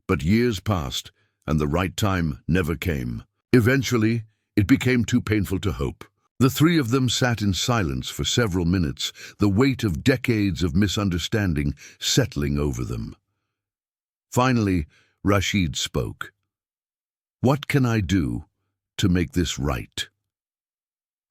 But years passed, and the right time never came. Eventually, it became too painful to hope." The three of them sat in silence for several minutes, the weight of decades of misunderstanding settling over them. Finally, Rashid spoke. "What can I do to make this right?"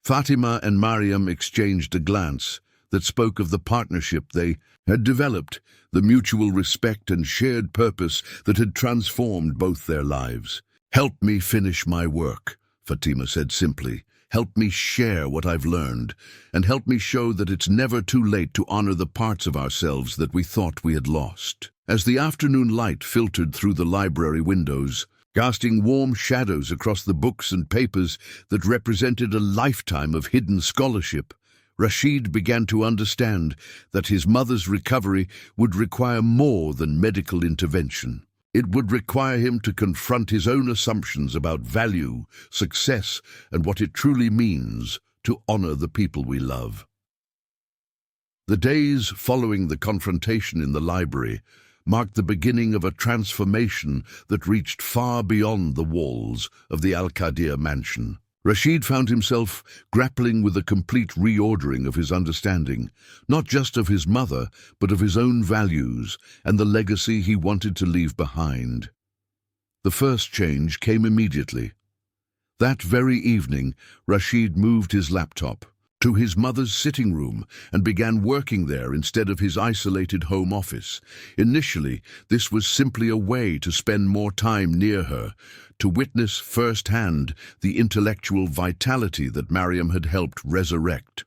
Fatima and Mariam exchanged a glance that spoke of the partnership they had developed, the mutual respect and shared purpose that had transformed both their lives. "Help me finish my work," Fatima said simply. "Help me share what I've learned, and help me show that it's never too late to honor the parts of ourselves that we thought we had lost." As the afternoon light filtered through the library windows, casting warm shadows across the books and papers that represented a lifetime of hidden scholarship, Rashid began to understand that his mother's recovery would require more than medical intervention. It would require him to confront his own assumptions about value, success, and what it truly means to honor the people we love. The days following the confrontation in the library marked the beginning of a transformation that reached far beyond the walls of the Al-Qadir mansion. Rashid found himself grappling with a complete reordering of his understanding, not just of his mother, but of his own values and the legacy he wanted to leave behind. The first change came immediately. That very evening, Rashid moved his laptop to his mother's sitting room and began working there instead of his isolated home office. Initially, this was simply a way to spend more time near her, to witness firsthand the intellectual vitality that Mariam had helped resurrect.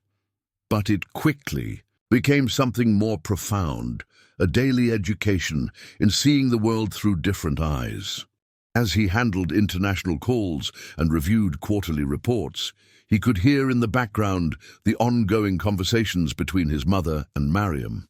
But it quickly became something more profound, a daily education in seeing the world through different eyes. As he handled international calls and reviewed quarterly reports, he could hear in the background the ongoing conversations between his mother and Mariam.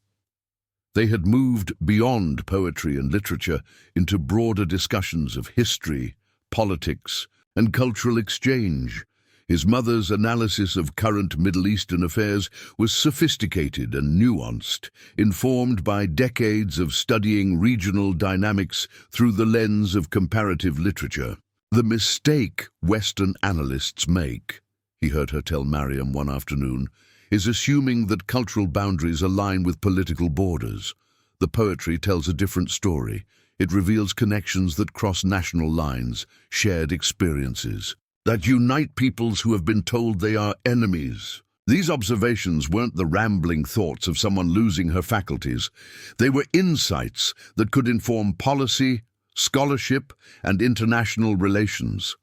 They had moved beyond poetry and literature into broader discussions of history, politics, and cultural exchange. His mother's analysis of current Middle Eastern affairs was sophisticated and nuanced, informed by decades of studying regional dynamics through the lens of comparative literature. "The mistake Western analysts make," he heard her tell Mariam one afternoon, "is assuming that cultural boundaries align with political borders. The poetry tells a different story. It reveals connections that cross national lines, shared experiences, that unite peoples who have been told they are enemies." These observations weren't the rambling thoughts of someone losing her faculties. They were insights that could inform policy, scholarship, and international relations.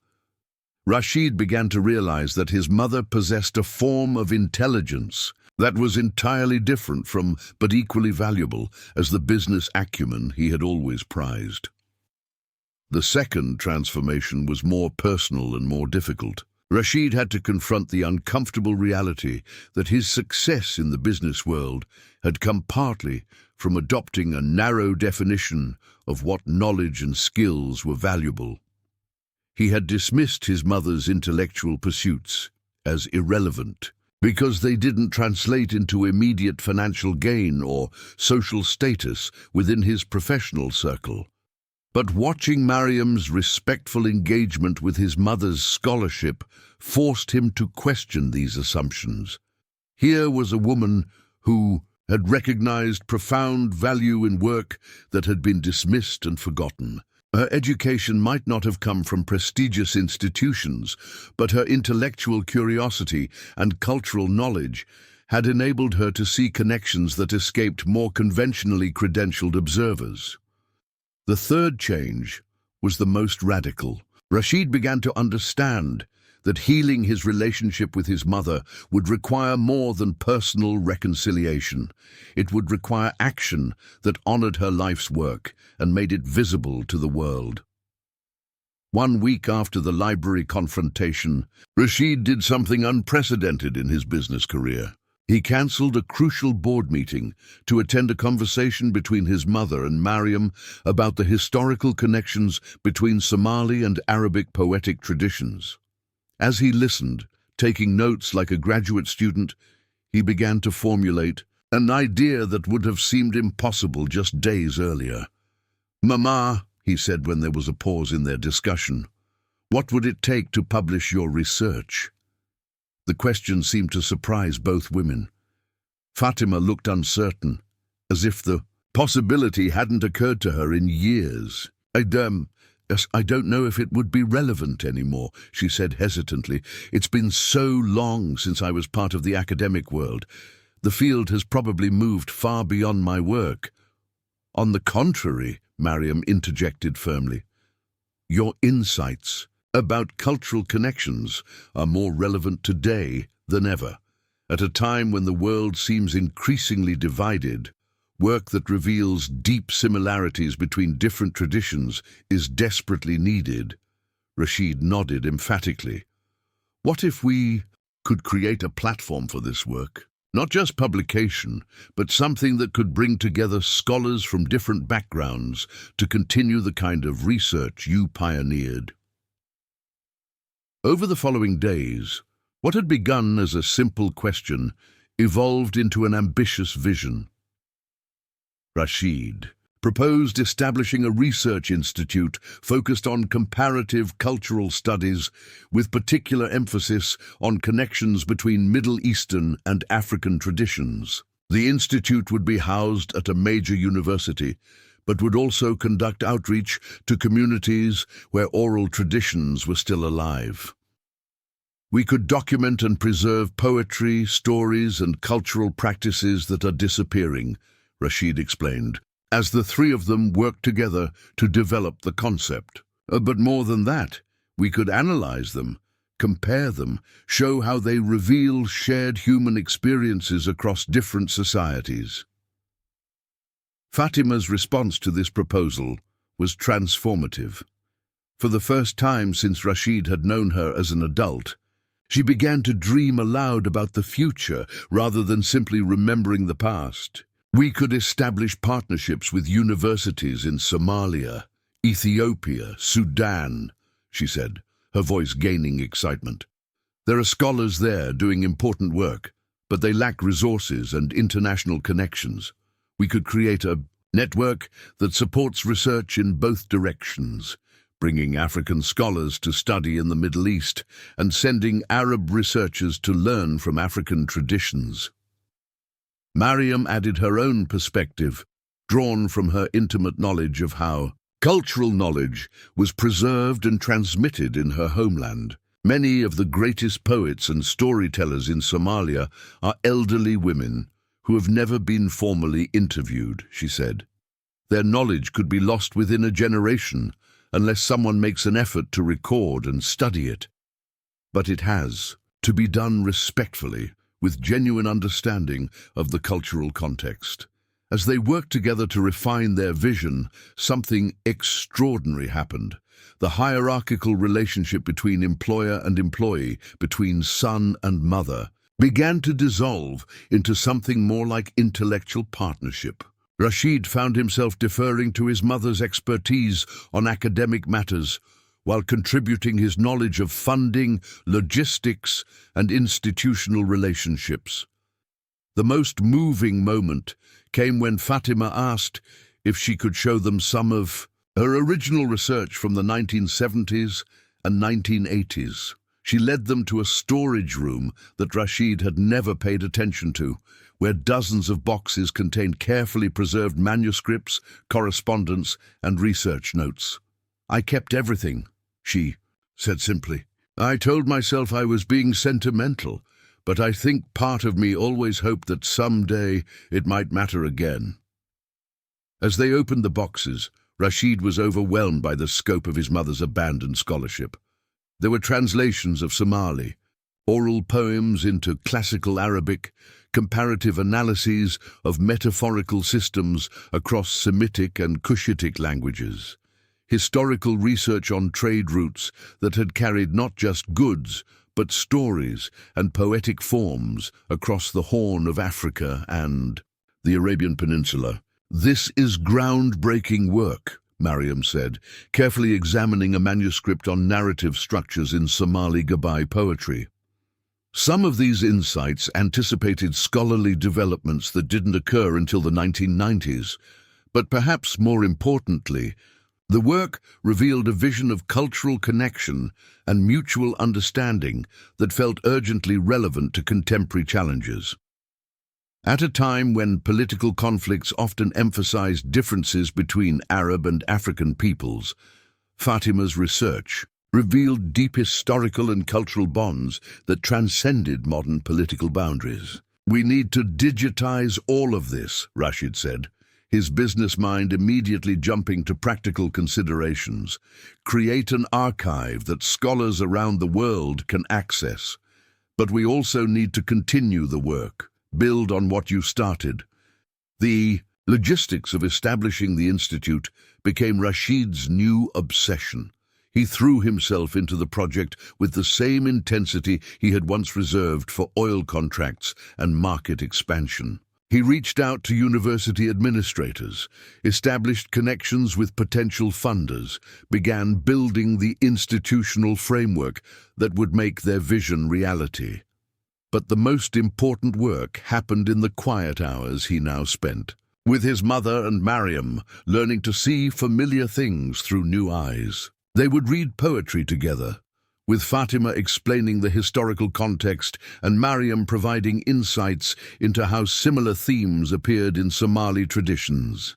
Rashid began to realize that his mother possessed a form of intelligence that was entirely different from, but equally valuable, as the business acumen he had always prized. The second transformation was more personal and more difficult. Rashid had to confront the uncomfortable reality that his success in the business world had come partly from adopting a narrow definition of what knowledge and skills were valuable. He had dismissed his mother's intellectual pursuits as irrelevant because they didn't translate into immediate financial gain or social status within his professional circle. But watching Mariam's respectful engagement with his mother's scholarship forced him to question these assumptions. Here was a woman who had recognized profound value in work that had been dismissed and forgotten. Her education might not have come from prestigious institutions, but her intellectual curiosity and cultural knowledge had enabled her to see connections that escaped more conventionally credentialed observers. The third change was the most radical. Rashid began to understand that healing his relationship with his mother would require more than personal reconciliation. It would require action that honored her life's work and made it visible to the world. 1 week after the library confrontation, Rashid did something unprecedented in his business career. He cancelled a crucial board meeting to attend a conversation between his mother and Mariam about the historical connections between Somali and Arabic poetic traditions. As he listened, taking notes like a graduate student, he began to formulate an idea that would have seemed impossible just days earlier. "Mama," he said when there was a pause in their discussion, "what would it take to publish your research?" The question seemed to surprise both women. Fatima looked uncertain, as if the possibility hadn't occurred to her in years. I don't know if it would be relevant anymore," she said hesitantly. "It's been so long since I was part of the academic world. The field has probably moved far beyond my work." "On the contrary," Mariam interjected firmly, "your insights about cultural connections are more relevant today than ever. At a time when the world seems increasingly divided, work that reveals deep similarities between different traditions is desperately needed." Rashid nodded emphatically. "What if we could create a platform for this work? Not just publication, but something that could bring together scholars from different backgrounds to continue the kind of research you pioneered." Over the following days, what had begun as a simple question evolved into an ambitious vision. Rashid proposed establishing a research institute focused on comparative cultural studies with particular emphasis on connections between Middle Eastern and African traditions. The institute would be housed at a major university, but would also conduct outreach to communities where oral traditions were still alive. "We could document and preserve poetry, stories, and cultural practices that are disappearing," Rashid explained, as the three of them worked together to develop the concept. But more than that, we could analyze them, compare them, show how they reveal shared human experiences across different societies. Fatima's response to this proposal was transformative. For the first time since Rashid had known her as an adult, she began to dream aloud about the future rather than simply remembering the past. "We could establish partnerships with universities in Somalia, Ethiopia, Sudan," she said, her voice gaining excitement. "There are scholars there doing important work, but they lack resources and international connections. We could create a network that supports research in both directions, bringing African scholars to study in the Middle East and sending Arab researchers to learn from African traditions." Mariam added her own perspective, drawn from her intimate knowledge of how cultural knowledge was preserved and transmitted in her homeland. Many of the greatest poets and storytellers in Somalia are elderly women who have never been formally interviewed, she said. Their knowledge could be lost within a generation unless someone makes an effort to record and study it. But it has to be done respectfully, with genuine understanding of the cultural context. As they worked together to refine their vision, something extraordinary happened. The hierarchical relationship between employer and employee, between son and mother, began to dissolve into something more like intellectual partnership. Rashid found himself deferring to his mother's expertise on academic matters, while contributing his knowledge of funding, logistics, and institutional relationships. The most moving moment came when Fatima asked if she could show them some of her original research from the 1970s and 1980s. She led them to a storage room that Rashid had never paid attention to, where dozens of boxes contained carefully preserved manuscripts, correspondence, and research notes. "I kept everything," she said simply. "I told myself I was being sentimental, but I think part of me always hoped that someday it might matter again." As they opened the boxes, Rashid was overwhelmed by the scope of his mother's abandoned scholarship. There were translations of Somali, oral poems into classical Arabic, comparative analyses of metaphorical systems across Semitic and Cushitic languages, historical research on trade routes that had carried not just goods, but stories and poetic forms across the Horn of Africa and the Arabian Peninsula. "This is groundbreaking work," Mariam said, carefully examining a manuscript on narrative structures in Somali Gabai poetry. Some of these insights anticipated scholarly developments that didn't occur until the 1990s, but perhaps more importantly, the work revealed a vision of cultural connection and mutual understanding that felt urgently relevant to contemporary challenges. At a time when political conflicts often emphasized differences between Arab and African peoples, Fatima's research revealed deep historical and cultural bonds that transcended modern political boundaries. "We need to digitize all of this," Rashid said, his business mind immediately jumping to practical considerations. "Create an archive that scholars around the world can access. But we also need to continue the work. Build on what you started." The logistics of establishing the institute became Rashid's new obsession. He threw himself into the project with the same intensity he had once reserved for oil contracts and market expansion. He reached out to university administrators, established connections with potential funders, began building the institutional framework that would make their vision reality. But the most important work happened in the quiet hours he now spent, with his mother and Mariam, learning to see familiar things through new eyes. They would read poetry together, with Fatima explaining the historical context and Mariam providing insights into how similar themes appeared in Somali traditions.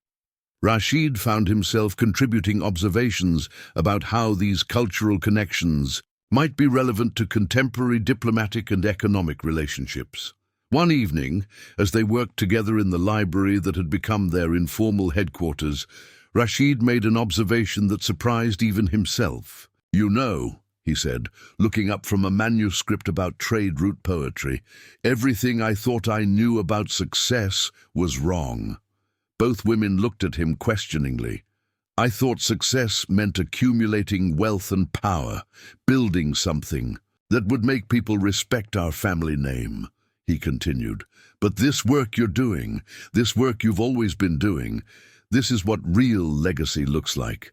Rashid found himself contributing observations about how these cultural connections might be relevant to contemporary diplomatic and economic relationships. One evening, as they worked together in the library that had become their informal headquarters, Rashid made an observation that surprised even himself. "You know," he said, looking up from a manuscript about trade route poetry, "everything I thought I knew about success was wrong." Both women looked at him questioningly. "I thought success meant accumulating wealth and power, building something that would make people respect our family name," he continued. "But this work you're doing, this work you've always been doing, this is what real legacy looks like.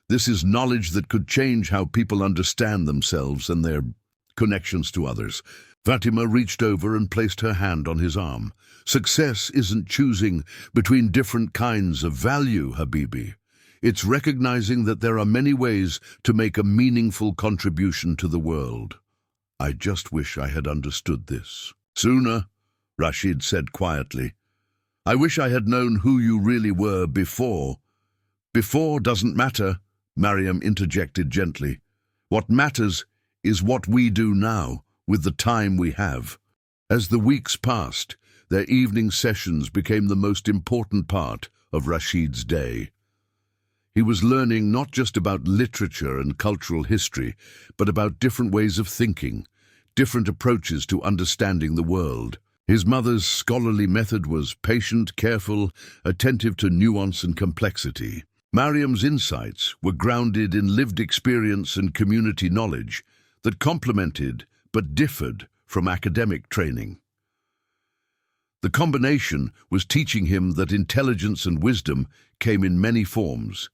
This is knowledge that could change how people understand themselves and their connections to others." Fatima reached over and placed her hand on his arm. "Success isn't choosing between different kinds of value, Habibi. It's recognizing that there are many ways to make a meaningful contribution to the world. I just wish I had understood this sooner," Rashid said quietly. "I wish I had known who you really were before." "Before doesn't matter," Mariam interjected gently. "What matters is what we do now with the time we have. As the weeks passed, their evening sessions became the most important part of Rashid's day. He was learning not just about literature and cultural history, but about different ways of thinking, different approaches to understanding the world. His mother's scholarly method was patient, careful, attentive to nuance and complexity. Mariam's insights were grounded in lived experience and community knowledge that complemented but differed from academic training. The combination was teaching him that intelligence and wisdom came in many forms,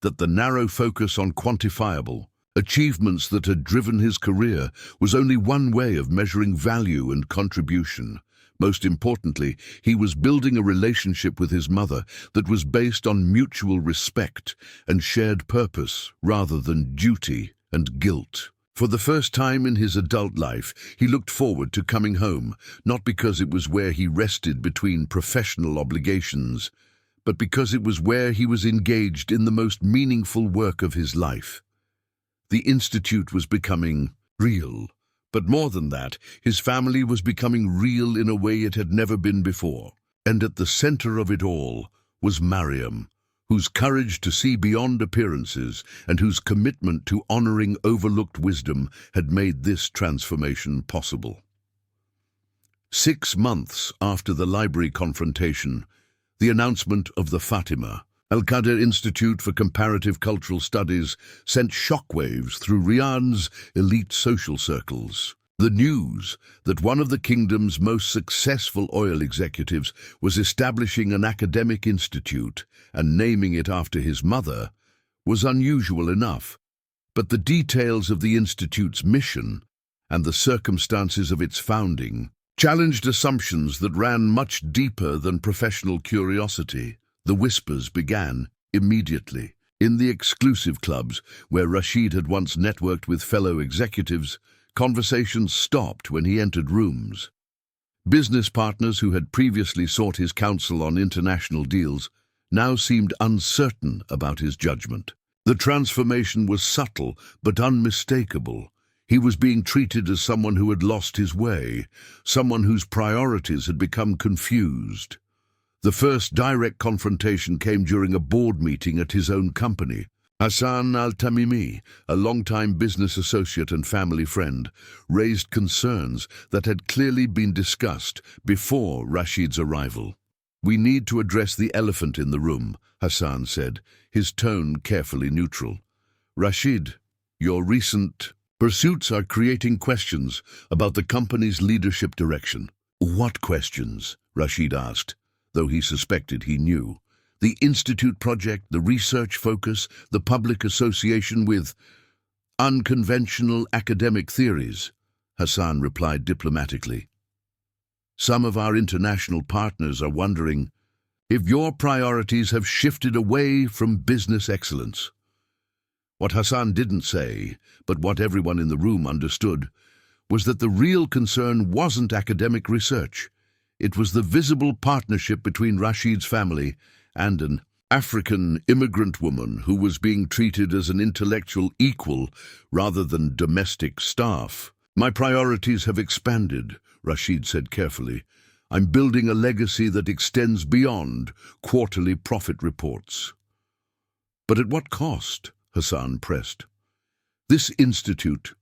that the narrow focus on quantifiable achievements that had driven his career was only one way of measuring value and contribution. Most importantly, he was building a relationship with his mother that was based on mutual respect and shared purpose rather than duty and guilt. For the first time in his adult life, he looked forward to coming home, not because it was where he rested between professional obligations, but because it was where he was engaged in the most meaningful work of his life. The institute was becoming real, but more than that, his family was becoming real in a way it had never been before. And at the center of it all was Mariam, whose courage to see beyond appearances and whose commitment to honoring overlooked wisdom had made this transformation possible. 6 months after the library confrontation, the announcement of the Fatima Al-Qadir Institute for Comparative Cultural Studies sent shockwaves through Riyadh's elite social circles. The news that one of the kingdom's most successful oil executives was establishing an academic institute and naming it after his mother was unusual enough, but the details of the institute's mission and the circumstances of its founding challenged assumptions that ran much deeper than professional curiosity. The whispers began immediately. In the exclusive clubs where Rashid had once networked with fellow executives, conversations stopped when he entered rooms. Business partners who had previously sought his counsel on international deals now seemed uncertain about his judgment. The transformation was subtle but unmistakable. He was being treated as someone who had lost his way, someone whose priorities had become confused. The first direct confrontation came during a board meeting at his own company. Hassan Al-Tamimi, a longtime business associate and family friend, raised concerns that had clearly been discussed before Rashid's arrival. "We need to address the elephant in the room," Hassan said, his tone carefully neutral. "Rashid, your recent pursuits are creating questions about the company's leadership direction." "What questions?" Rashid asked, though he suspected he knew. "The institute project, the research focus, the public association with unconventional academic theories," Hassan replied diplomatically. "Some of our international partners are wondering if your priorities have shifted away from business excellence." What Hassan didn't say, but what everyone in the room understood, was that the real concern wasn't academic research. It was the visible partnership between Rashid's family and an African immigrant woman who was being treated as an intellectual equal rather than domestic staff. "My priorities have expanded," Rashid said carefully. "I'm building a legacy that extends beyond quarterly profit reports." "But at what cost?" Hassan pressed. "This institute,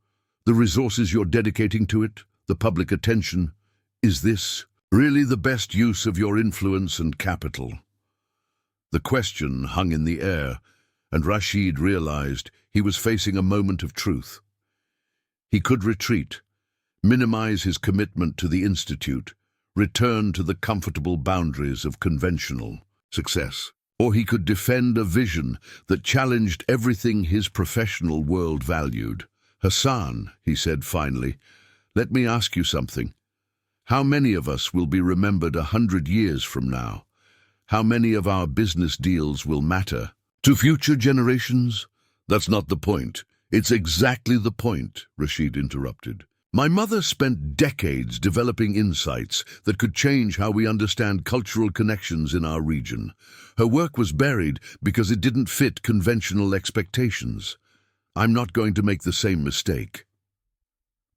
the resources you're dedicating to it, the public attention, is this really the best use of your influence and capital?" The question hung in the air, and Rashid realized he was facing a moment of truth. He could retreat, minimize his commitment to the institute, return to the comfortable boundaries of conventional success. Or he could defend a vision that challenged everything his professional world valued. "Hassan," he said finally, "let me ask you something. How many of us will be remembered 100 years from now? How many of our business deals will matter to future generations?" "That's not the point. It's exactly the point," Rashid interrupted. "My mother spent decades developing insights that could change how we understand cultural connections in our region. Her work was buried because it didn't fit conventional expectations. I'm not going to make the same mistake."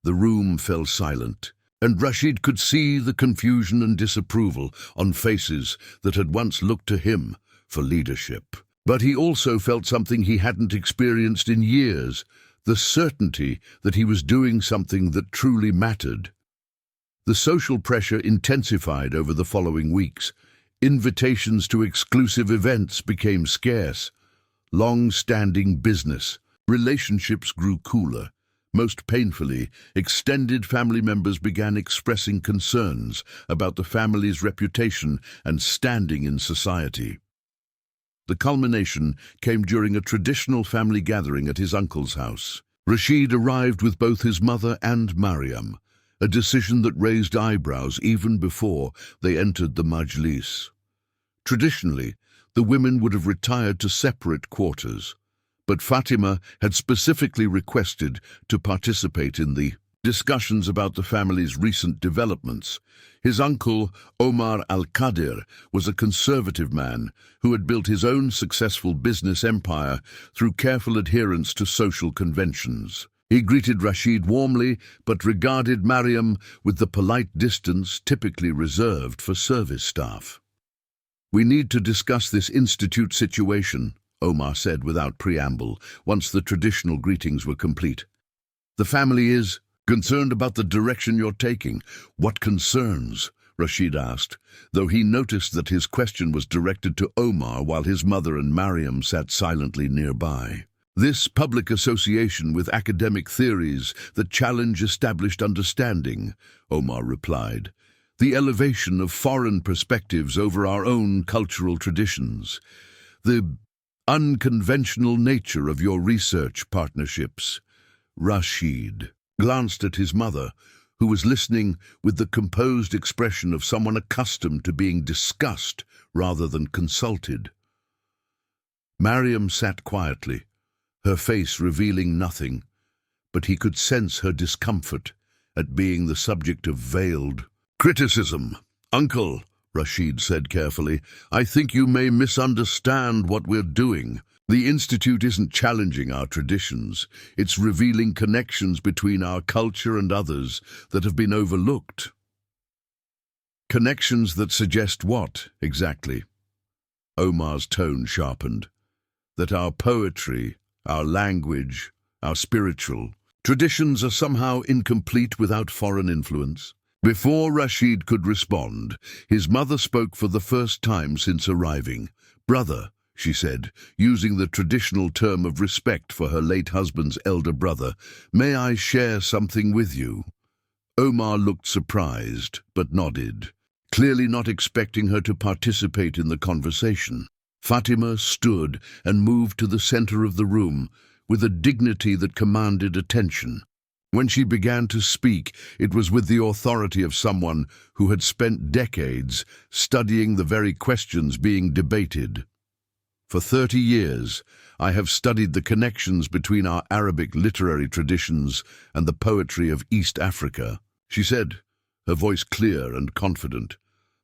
The room fell silent, and Rashid could see the confusion and disapproval on faces that had once looked to him for leadership. But he also felt something he hadn't experienced in years, the certainty that he was doing something that truly mattered. The social pressure intensified over the following weeks. Invitations to exclusive events became scarce. Long-standing business relationships grew cooler. Most painfully, extended family members began expressing concerns about the family's reputation and standing in society. The culmination came during a traditional family gathering at his uncle's house. Rashid arrived with both his mother and Mariam, a decision that raised eyebrows even before they entered the majlis. Traditionally, the women would have retired to separate quarters, but Fatima had specifically requested to participate in the discussions about the family's recent developments. His uncle, Rashid Al-Qadir, was a conservative man who had built his own successful business empire through careful adherence to social conventions. He greeted Rashid warmly, but regarded Mariam with the polite distance typically reserved for service staff. "We need to discuss this institute situation," Omar said without preamble, once the traditional greetings were complete. "The family is concerned about the direction you're taking." "What concerns?" Rashid asked, though he noticed that his question was directed to Omar while his mother and Mariam sat silently nearby. "This public association with academic theories that challenge established understanding," Omar replied. "The elevation of foreign perspectives over our own cultural traditions. The unconventional nature of your research partnerships." Rashid glanced at his mother, who was listening with the composed expression of someone accustomed to being discussed rather than consulted. Mariam sat quietly, her face revealing nothing, but he could sense her discomfort at being the subject of veiled criticism. "Uncle," Rashid said carefully, "I think you may misunderstand what we're doing. The Institute isn't challenging our traditions. It's revealing connections between our culture and others that have been overlooked." "Connections that suggest what, exactly?" Omar's tone sharpened. "That our poetry, our language, our spiritual traditions are somehow incomplete without foreign influence?" Before Rashid could respond, his mother spoke for the first time since arriving. "Brother," she said, using the traditional term of respect for her late husband's elder brother, "may I share something with you?" Omar looked surprised, but nodded, clearly not expecting her to participate in the conversation. Fatima stood and moved to the center of the room with a dignity that commanded attention. When she began to speak, it was with the authority of someone who had spent decades studying the very questions being debated. "For 30 years, I have studied the connections between our Arabic literary traditions and the poetry of East Africa," she said, her voice clear and confident.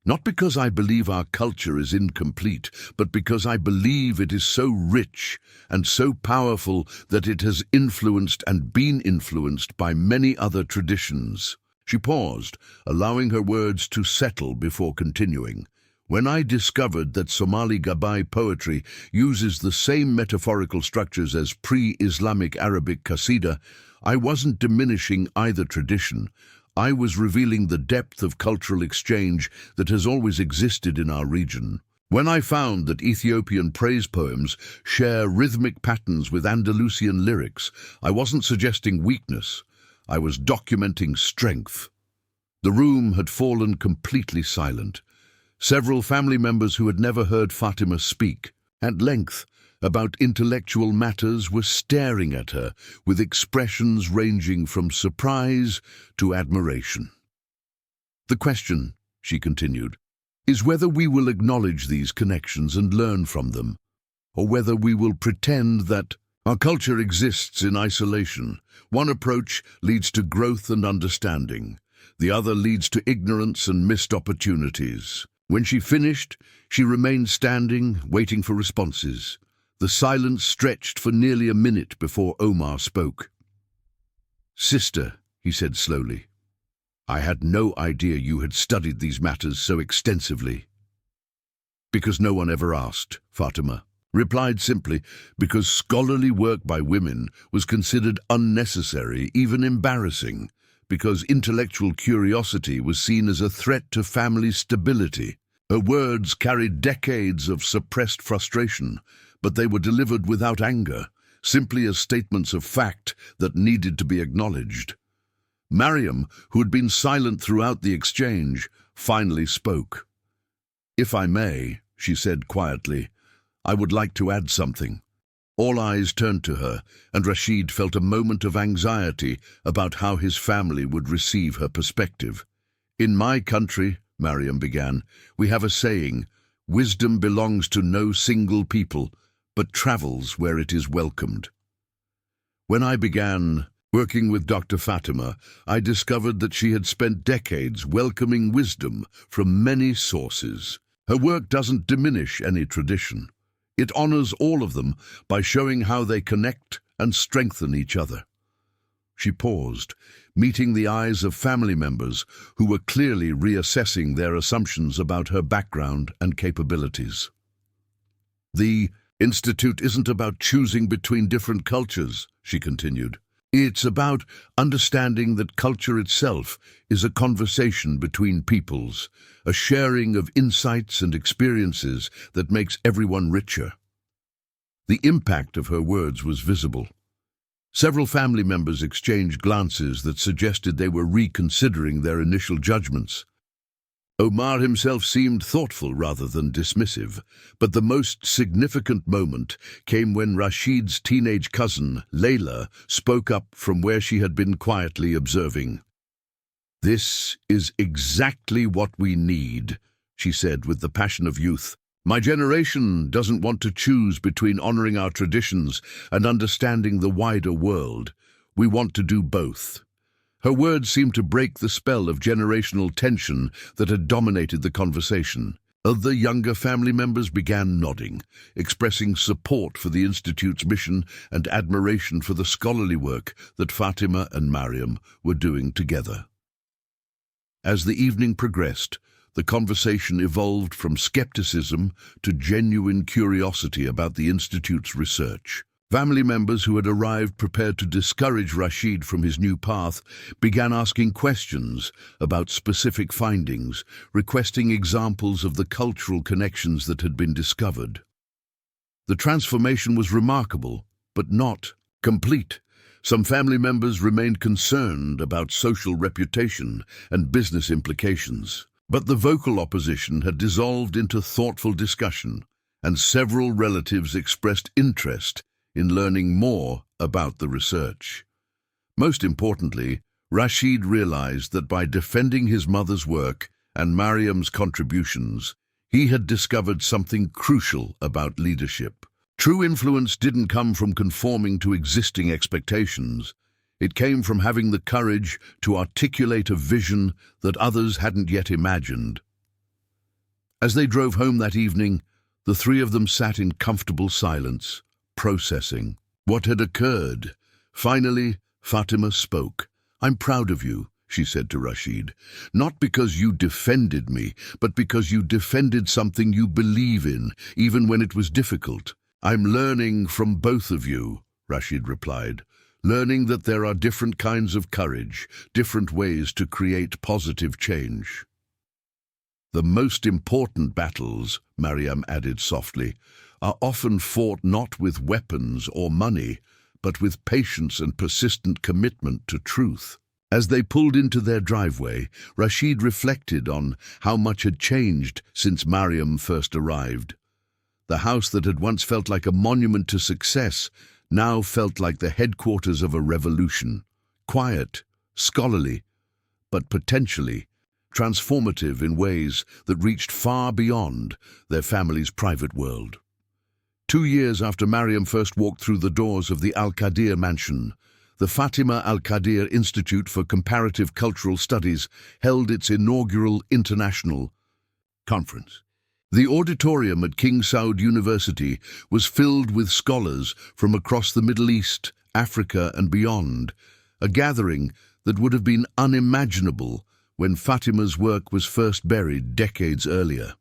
"Not because I believe our culture is incomplete, but because I believe it is so rich and so powerful that it has influenced and been influenced by many other traditions." She paused, allowing her words to settle before continuing. "When I discovered that Somali Gabai poetry uses the same metaphorical structures as pre-Islamic Arabic qasida, I wasn't diminishing either tradition. I was revealing the depth of cultural exchange that has always existed in our region. When I found that Ethiopian praise poems share rhythmic patterns with Andalusian lyrics, I wasn't suggesting weakness. I was documenting strength." The room had fallen completely silent. Several family members who had never heard Fatima speak at length about intellectual matters were staring at her with expressions ranging from surprise to admiration. "The question," she continued, "is whether we will acknowledge these connections and learn from them, or whether we will pretend that our culture exists in isolation. One approach leads to growth and understanding. The other leads to ignorance and missed opportunities." When she finished, she remained standing, waiting for responses. The silence stretched for nearly a minute before Omar spoke. "Sister," he said slowly. "I had no idea you had studied these matters so extensively." "Because no one ever asked," Fatima replied simply, "because scholarly work by women was considered unnecessary, even embarrassing, because intellectual curiosity was seen as a threat to family stability." Her words carried decades of suppressed frustration, but they were delivered without anger, simply as statements of fact that needed to be acknowledged. Mariam, who had been silent throughout the exchange, finally spoke. "If I may," she said quietly, "I would like to add something." All eyes turned to her, and Rashid felt a moment of anxiety about how his family would receive her perspective. "In my country," Mariam began, "we have a saying, 'Wisdom belongs to no single people, but travels where it is welcomed.' When I began working with Dr. Fatima, I discovered that she had spent decades welcoming wisdom from many sources. Her work doesn't diminish any tradition. It honors all of them by showing how they connect and strengthen each other." She paused, meeting the eyes of family members who were clearly reassessing their assumptions about her background and capabilities. "The Institute isn't about choosing between different cultures," she continued. "It's about understanding that culture itself is a conversation between peoples, a sharing of insights and experiences that makes everyone richer." The impact of her words was visible. Several family members exchanged glances that suggested they were reconsidering their initial judgments. Omar himself seemed thoughtful rather than dismissive, but the most significant moment came when Rashid's teenage cousin, Layla, spoke up from where she had been quietly observing. "This is exactly what we need," she said with the passion of youth. "My generation doesn't want to choose between honoring our traditions and understanding the wider world. We want to do both." Her words seemed to break the spell of generational tension that had dominated the conversation. Other younger family members began nodding, expressing support for the Institute's mission and admiration for the scholarly work that Fatima and Mariam were doing together. As the evening progressed, the conversation evolved from skepticism to genuine curiosity about the Institute's research. Family members who had arrived prepared to discourage Rashid from his new path began asking questions about specific findings, requesting examples of the cultural connections that had been discovered. The transformation was remarkable, but not complete. Some family members remained concerned about social reputation and business implications. But the vocal opposition had dissolved into thoughtful discussion, and several relatives expressed interest in learning more about the research. Most importantly, Rashid realized that by defending his mother's work and Mariam's contributions, he had discovered something crucial about leadership. True influence didn't come from conforming to existing expectations. It came from having the courage to articulate a vision that others hadn't yet imagined. As they drove home that evening, the three of them sat in comfortable silence, processing what had occurred. Finally, Fatima spoke. "I'm proud of you," she said to Rashid, "not because you defended me, but because you defended something you believe in, even when it was difficult." "I'm learning from both of you," Rashid replied, "learning that there are different kinds of courage, different ways to create positive change." "The most important battles," Mariam added softly, "are often fought not with weapons or money, but with patience and persistent commitment to truth." As they pulled into their driveway, Rashid reflected on how much had changed since Mariam first arrived. The house that had once felt like a monument to success now felt like the headquarters of a revolution. Quiet, scholarly, but potentially transformative in ways that reached far beyond their family's private world. 2 years after Mariam first walked through the doors of the Al-Qadir mansion, the Fatima Al-Qadir Institute for Comparative Cultural Studies held its inaugural international conference. The auditorium at King Saud University was filled with scholars from across the Middle East, Africa, and beyond, a gathering that would have been unimaginable when Fatima's work was first buried decades earlier.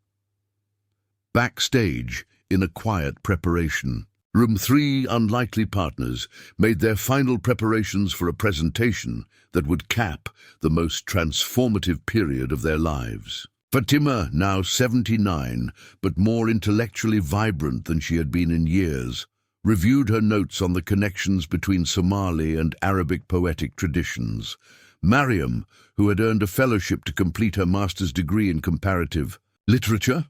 Backstage, in a quiet preparation room, three unlikely partners made their final preparations for a presentation that would cap the most transformative period of their lives. Fatima, now 79, but more intellectually vibrant than she had been in years, reviewed her notes on the connections between Somali and Arabic poetic traditions. Mariam, who had earned a fellowship to complete her master's degree in comparative literature,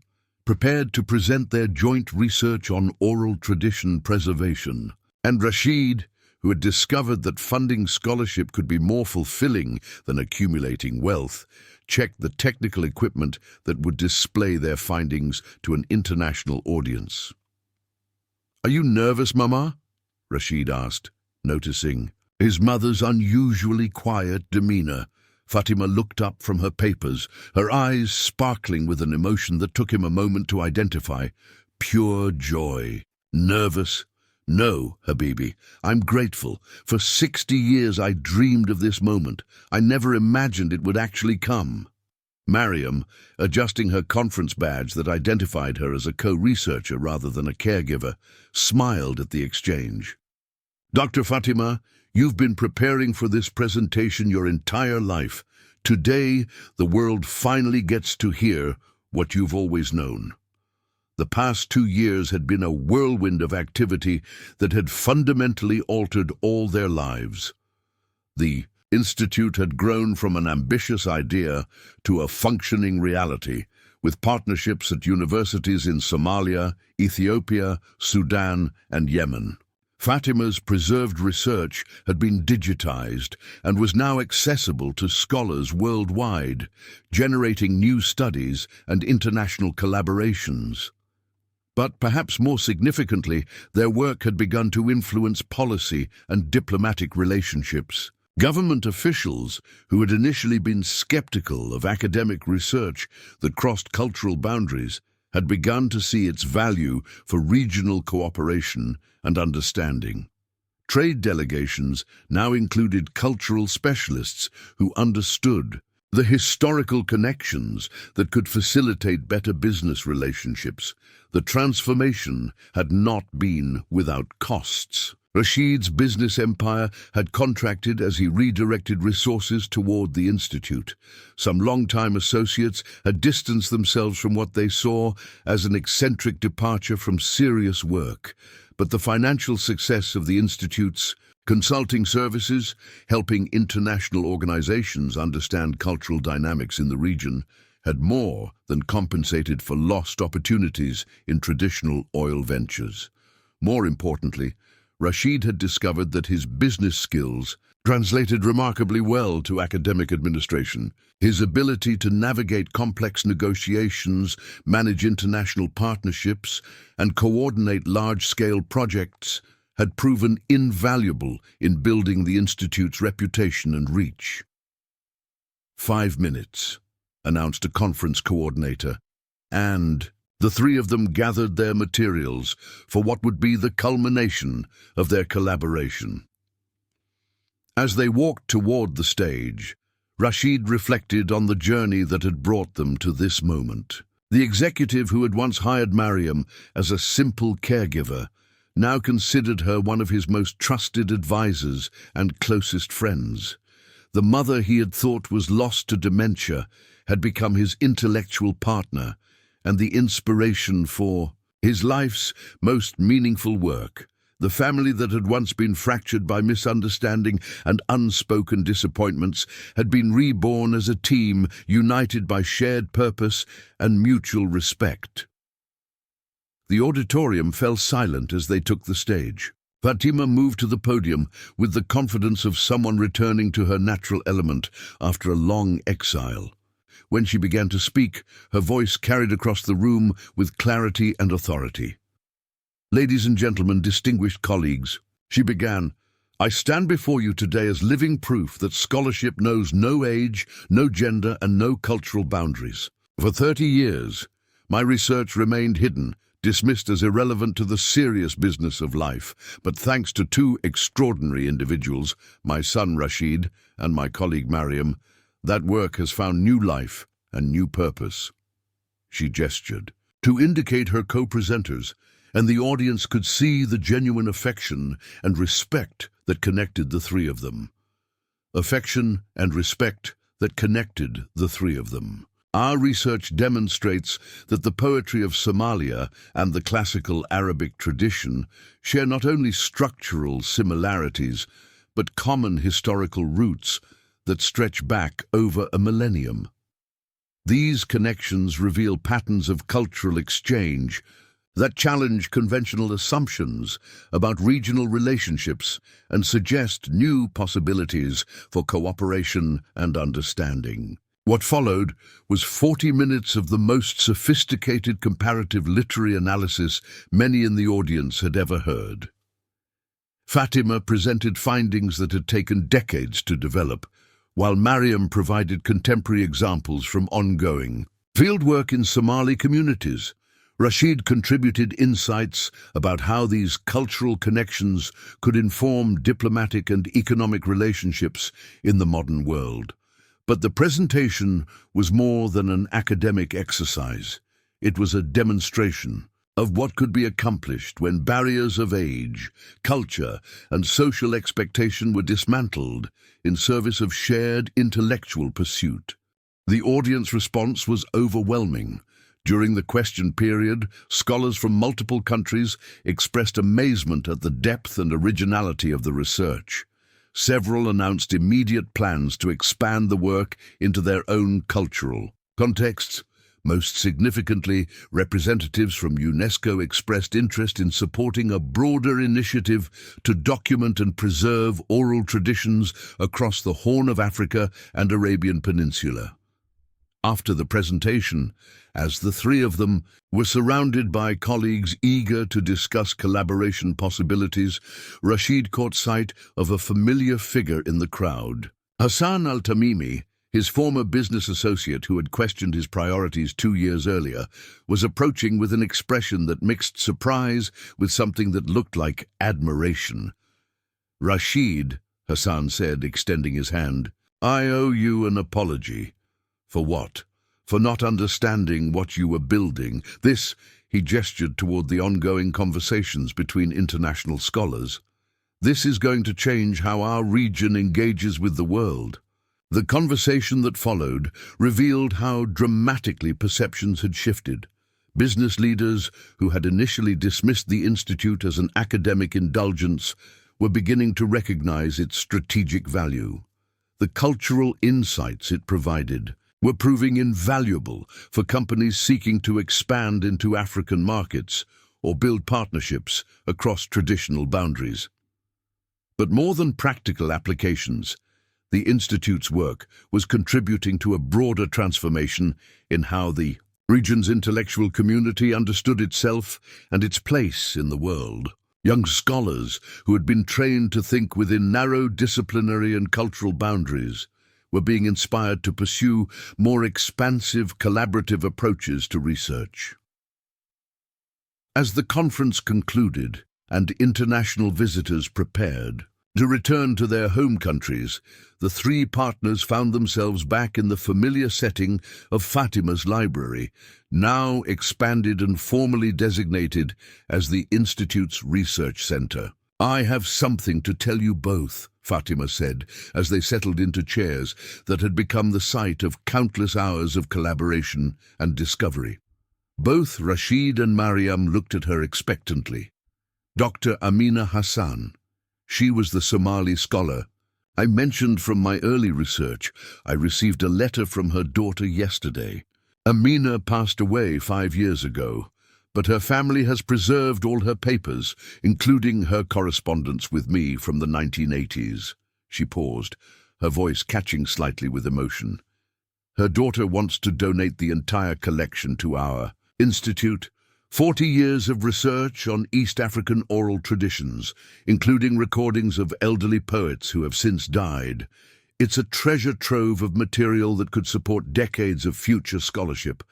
prepared to present their joint research on oral tradition preservation. And Rashid, who had discovered that funding scholarship could be more fulfilling than accumulating wealth, checked the technical equipment that would display their findings to an international audience. "Are you nervous, Mama?" Rashid asked, noticing his mother's unusually quiet demeanor. Fatima looked up from her papers, her eyes sparkling with an emotion that took him a moment to identify. Pure joy. Nervous? No, Habibi. I'm grateful. For 60 years I dreamed of this moment. I never imagined it would actually come. Mariam, adjusting her conference badge that identified her as a co-researcher rather than a caregiver, smiled at the exchange. "Dr. Fatima, you've been preparing for this presentation your entire life. Today, the world finally gets to hear what you've always known." The past 2 years had been a whirlwind of activity that had fundamentally altered all their lives. The Institute had grown from an ambitious idea to a functioning reality, with partnerships at universities in Somalia, Ethiopia, Sudan, and Yemen. Fatima's preserved research had been digitized and was now accessible to scholars worldwide, generating new studies and international collaborations. But perhaps more significantly, their work had begun to influence policy and diplomatic relationships. Government officials, who had initially been skeptical of academic research that crossed cultural boundaries, had begun to see its value for regional cooperation and understanding. Trade delegations now included cultural specialists who understood the historical connections that could facilitate better business relationships. The transformation had not been without costs. Rashid's business empire had contracted as he redirected resources toward the Institute. Some long-time associates had distanced themselves from what they saw as an eccentric departure from serious work. But the financial success of the Institute's consulting services, helping international organizations understand cultural dynamics in the region, had more than compensated for lost opportunities in traditional oil ventures. More importantly, Rashid had discovered that his business skills translated remarkably well to academic administration. His ability to navigate complex negotiations, manage international partnerships, and coordinate large-scale projects had proven invaluable in building the Institute's reputation and reach. 5 minutes, announced a conference coordinator, and the three of them gathered their materials for what would be the culmination of their collaboration. As they walked toward the stage, Rashid reflected on the journey that had brought them to this moment. The executive who had once hired Mariam as a simple caregiver now considered her one of his most trusted advisors and closest friends. The mother he had thought was lost to dementia had become his intellectual partner and the inspiration for his life's most meaningful work. The family that had once been fractured by misunderstanding and unspoken disappointments had been reborn as a team united by shared purpose and mutual respect. The auditorium fell silent as they took the stage. Fatima moved to the podium with the confidence of someone returning to her natural element after a long exile. When she began to speak, her voice carried across the room with clarity and authority. "Ladies and gentlemen, distinguished colleagues," she began, "I stand before you today as living proof that scholarship knows no age, no gender, and no cultural boundaries. For 30 years, my research remained hidden, dismissed as irrelevant to the serious business of life. But thanks to two extraordinary individuals, my son Rashid and my colleague Mariam, that work has found new life and new purpose. She gestured to indicate her co-presenters, and the audience could see the genuine affection and respect that connected the three of them. Affection and respect that connected the three of them. Our research demonstrates that the poetry of Somalia and the classical Arabic tradition share not only structural similarities, but common historical roots that stretch back over a millennium. These connections reveal patterns of cultural exchange that challenge conventional assumptions about regional relationships and suggest new possibilities for cooperation and understanding. What followed was 40 minutes of the most sophisticated comparative literary analysis many in the audience had ever heard. Fatima presented findings that had taken decades to develop, while Mariam provided contemporary examples from ongoing fieldwork in Somali communities. Rashid contributed insights about how these cultural connections could inform diplomatic and economic relationships in the modern world. But the presentation was more than an academic exercise. It was a demonstration of what could be accomplished when barriers of age, culture, and social expectation were dismantled in service of shared intellectual pursuit. The audience response was overwhelming. During the question period, scholars from multiple countries expressed amazement at the depth and originality of the research. Several announced immediate plans to expand the work into their own cultural contexts. Most significantly, representatives from UNESCO expressed interest in supporting a broader initiative to document and preserve oral traditions across the Horn of Africa and Arabian Peninsula. After the presentation, as the three of them were surrounded by colleagues eager to discuss collaboration possibilities, Rashid caught sight of a familiar figure in the crowd. Hassan al-Tamimi, his former business associate who had questioned his priorities 2 years earlier, was approaching with an expression that mixed surprise with something that looked like admiration. "Rashid," Hassan said, extending his hand, "I owe you an apology." "For what?" "For not understanding what you were building." This, he gestured toward the ongoing conversations between international scholars. "This is going to change how our region engages with the world." The conversation that followed revealed how dramatically perceptions had shifted. Business leaders who had initially dismissed the institute as an academic indulgence were beginning to recognize its strategic value. The cultural insights it provided were proving invaluable for companies seeking to expand into African markets or build partnerships across traditional boundaries. But more than practical applications, the Institute's work was contributing to a broader transformation in how the region's intellectual community understood itself and its place in the world. Young scholars who had been trained to think within narrow disciplinary and cultural boundaries were being inspired to pursue more expansive, collaborative approaches to research. As the conference concluded and international visitors prepared to return to their home countries, the three partners found themselves back in the familiar setting of Fatima's library, now expanded and formally designated as the Institute's Research Center. "I have something to tell you both," Fatima said, as they settled into chairs that had become the site of countless hours of collaboration and discovery. Both Rashid and Mariam looked at her expectantly. Dr. Amina Hassan. She was the Somali scholar I mentioned from my early research. I received a letter from her daughter yesterday. Amina passed away 5 years ago, but her family has preserved all her papers, including her correspondence with me from the 1980s. She paused, her voice catching slightly with emotion. Her daughter wants to donate the entire collection to our institute. 40 years of research on East African oral traditions, including recordings of elderly poets who have since died. It's a treasure trove of material that could support decades of future scholarship.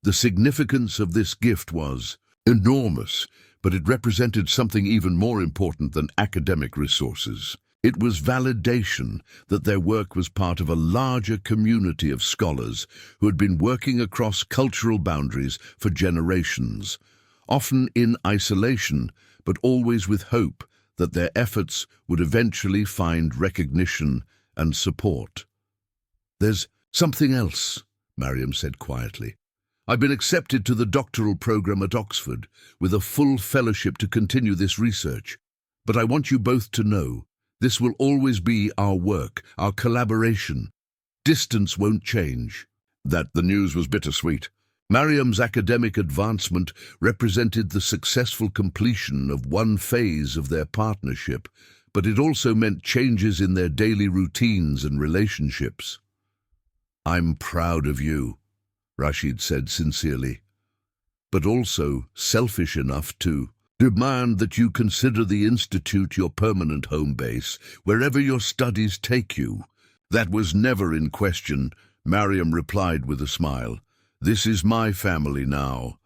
The significance of this gift was Enormous, but it represented something even more important than academic resources. It was validation that their work was part of a larger community of scholars who had been working across cultural boundaries for generations, often in isolation, but always with hope that their efforts would eventually find recognition and support. "There's something else," Mariam said quietly. "I've been accepted to the doctoral program at Oxford with a full fellowship to continue this research. But I want you both to know this will always be our work, our collaboration. Distance won't change." The news was bittersweet. Mariam's academic advancement represented the successful completion of one phase of their partnership, but it also meant changes in their daily routines and relationships. "I'm proud of you," Rashid said sincerely, "but also selfish enough to demand that you consider the Institute your permanent home base, wherever your studies take you." "That was never in question," Mariam replied with a smile. "This is my family now."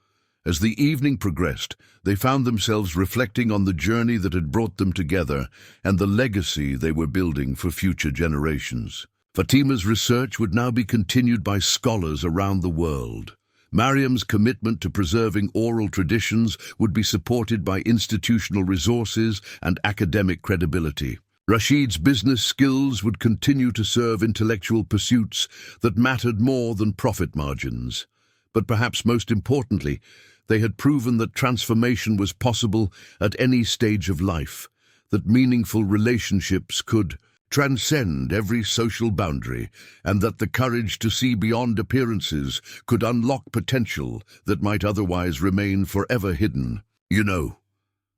As the evening progressed, they found themselves reflecting on the journey that had brought them together and the legacy they were building for future generations. Fatima's research would now be continued by scholars around the world. Mariam's commitment to preserving oral traditions would be supported by institutional resources and academic credibility. Rashid's business skills would continue to serve intellectual pursuits that mattered more than profit margins. But perhaps most importantly, they had proven that transformation was possible at any stage of life, that meaningful relationships could transcend every social boundary, and that the courage to see beyond appearances could unlock potential that might otherwise remain forever hidden. "You know,"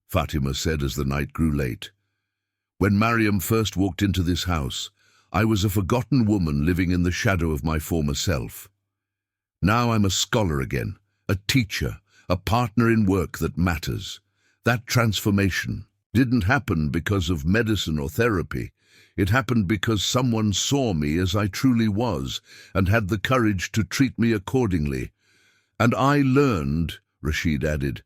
Fatima said as the night grew late, "when Mariam first walked into this house, I was a forgotten woman living in the shadow of my former self. Now I'm a scholar again, a teacher, a partner in work that matters. That transformation didn't happen because of medicine or therapy. It happened because someone saw me as I truly was and had the courage to treat me accordingly. And I learned," Rashid added,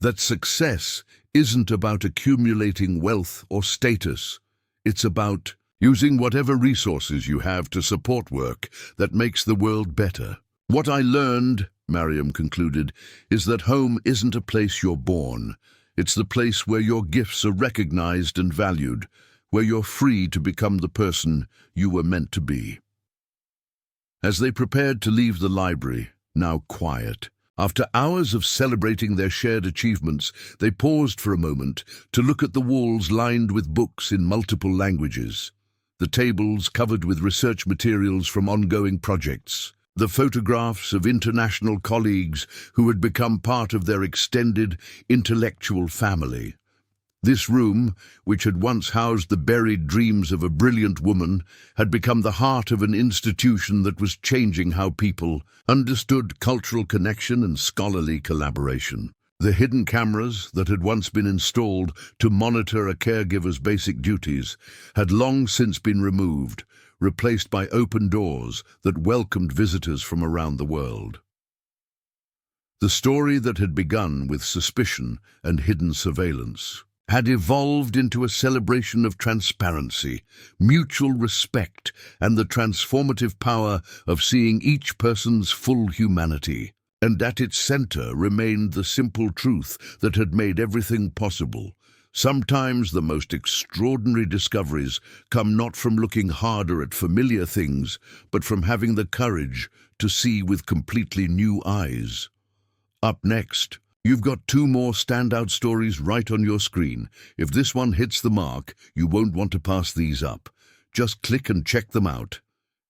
"that success isn't about accumulating wealth or status. It's about using whatever resources you have to support work that makes the world better." "What I learned," Mariam concluded, "is that home isn't a place you're born. It's the place where your gifts are recognized and valued, where you're free to become the person you were meant to be." As they prepared to leave the library, now quiet, after hours of celebrating their shared achievements, they paused for a moment to look at the walls lined with books in multiple languages, the tables covered with research materials from ongoing projects, the photographs of international colleagues who had become part of their extended intellectual family. This room, which had once housed the buried dreams of a brilliant woman, had become the heart of an institution that was changing how people understood cultural connection and scholarly collaboration. The hidden cameras that had once been installed to monitor a caregiver's basic duties had long since been removed, replaced by open doors that welcomed visitors from around the world. The story that had begun with suspicion and hidden surveillance had evolved into a celebration of transparency, mutual respect, and the transformative power of seeing each person's full humanity. And at its center remained the simple truth that had made everything possible. Sometimes the most extraordinary discoveries come not from looking harder at familiar things, but from having the courage to see with completely new eyes. Up next, you've got 2 more standout stories right on your screen. If this one hits the mark, you won't want to pass these up. Just click and check them out.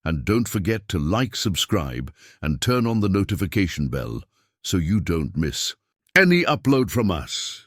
And don't forget to like, subscribe, and turn on the notification bell so you don't miss any upload from us.